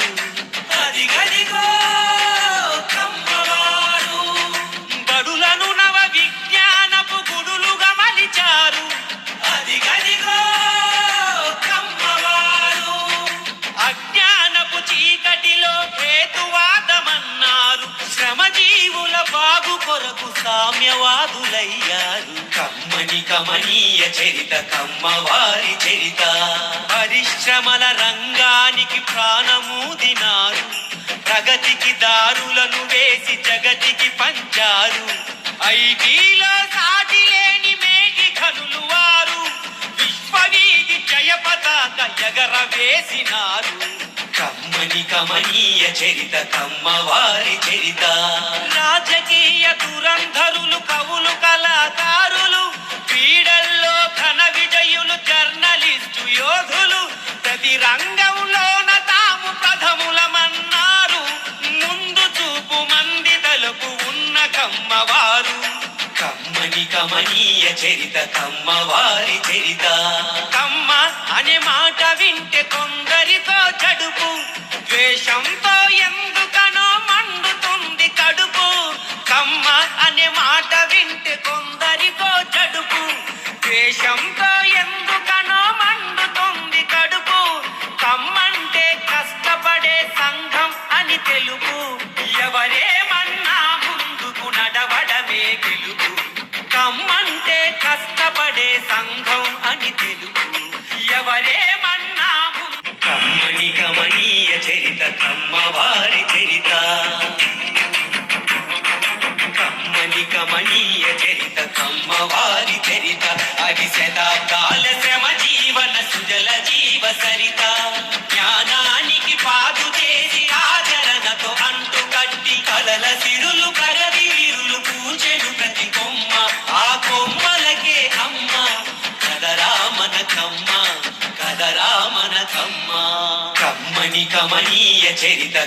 అదిగదిగో కమ్మవారు. బడులను నవ విజ్ఞానపు గుడులుగా మలిచారు. అదిగదిగో కమ్మవారు. అజ్ఞానపు చీకటిలో హేతువాదమన్నారు. శ్రమజీవుల బాగు కొరకు సామ్యవాదులయ్యారు. కమ్మని కమనీయ చరిత కమ్మవారి చరిత. పరిశ్రమల రంగానికి ప్రాణమూదినారు. ప్రగతికి దారులను వేసి జగతికి పంచారు. ఐటీలో సాటి లేని మేటి కనులు వారు. విశ్వవీధి జయ పతాక ఎగరవేసినారు. కమ్మని కమనీయ చరిత కమ్మవారి చరిత. రాజకీయ దురంధరులు కవులు కళాకారులు. క్రీడల్లో ఘన విజయులు జర్నలిస్టు యోధులు. ప్రతి రంగంలోన తాము ప్రథములమన్నారు. ముందు చూపు మంది తలకు ఉన్న కమ్మవారు. కమ్మని కమనీయ చరిత కమ్మవారి చరిత. కమ్మ అనే మాట వింటే కొందరితో చడుపు. ద్వేషంతో ఎందుకనో మండుతుంది కడుపు. కమ్మ అనే మాట వింటే కొందరితో చడుపు. ద్వేషంతో ఎందుకనో మండుతుంది సంఘం అని తెలుగు ఎవరేమన్నా కమ్మని కమనీయ చరిత కమ్మవారి చరిత కమ్మని కమనీయ చరిత కమ్మవారి చరిత అది శతాబ్దాల శ్రమ జీవన సుజల జీవ సరిత జ్ఞానానికి పాదు చేసి ఆచరణతో అంటు కట్టి కలల సిరులు ప్రగతి వీరులు పూచెను ప్రతి కొమ్మ ఆ కొమ్మలకే అమ్మ కదరా మన కమ్మ కదరా మన కమ్మ కమ్మని కమనీయ చరిత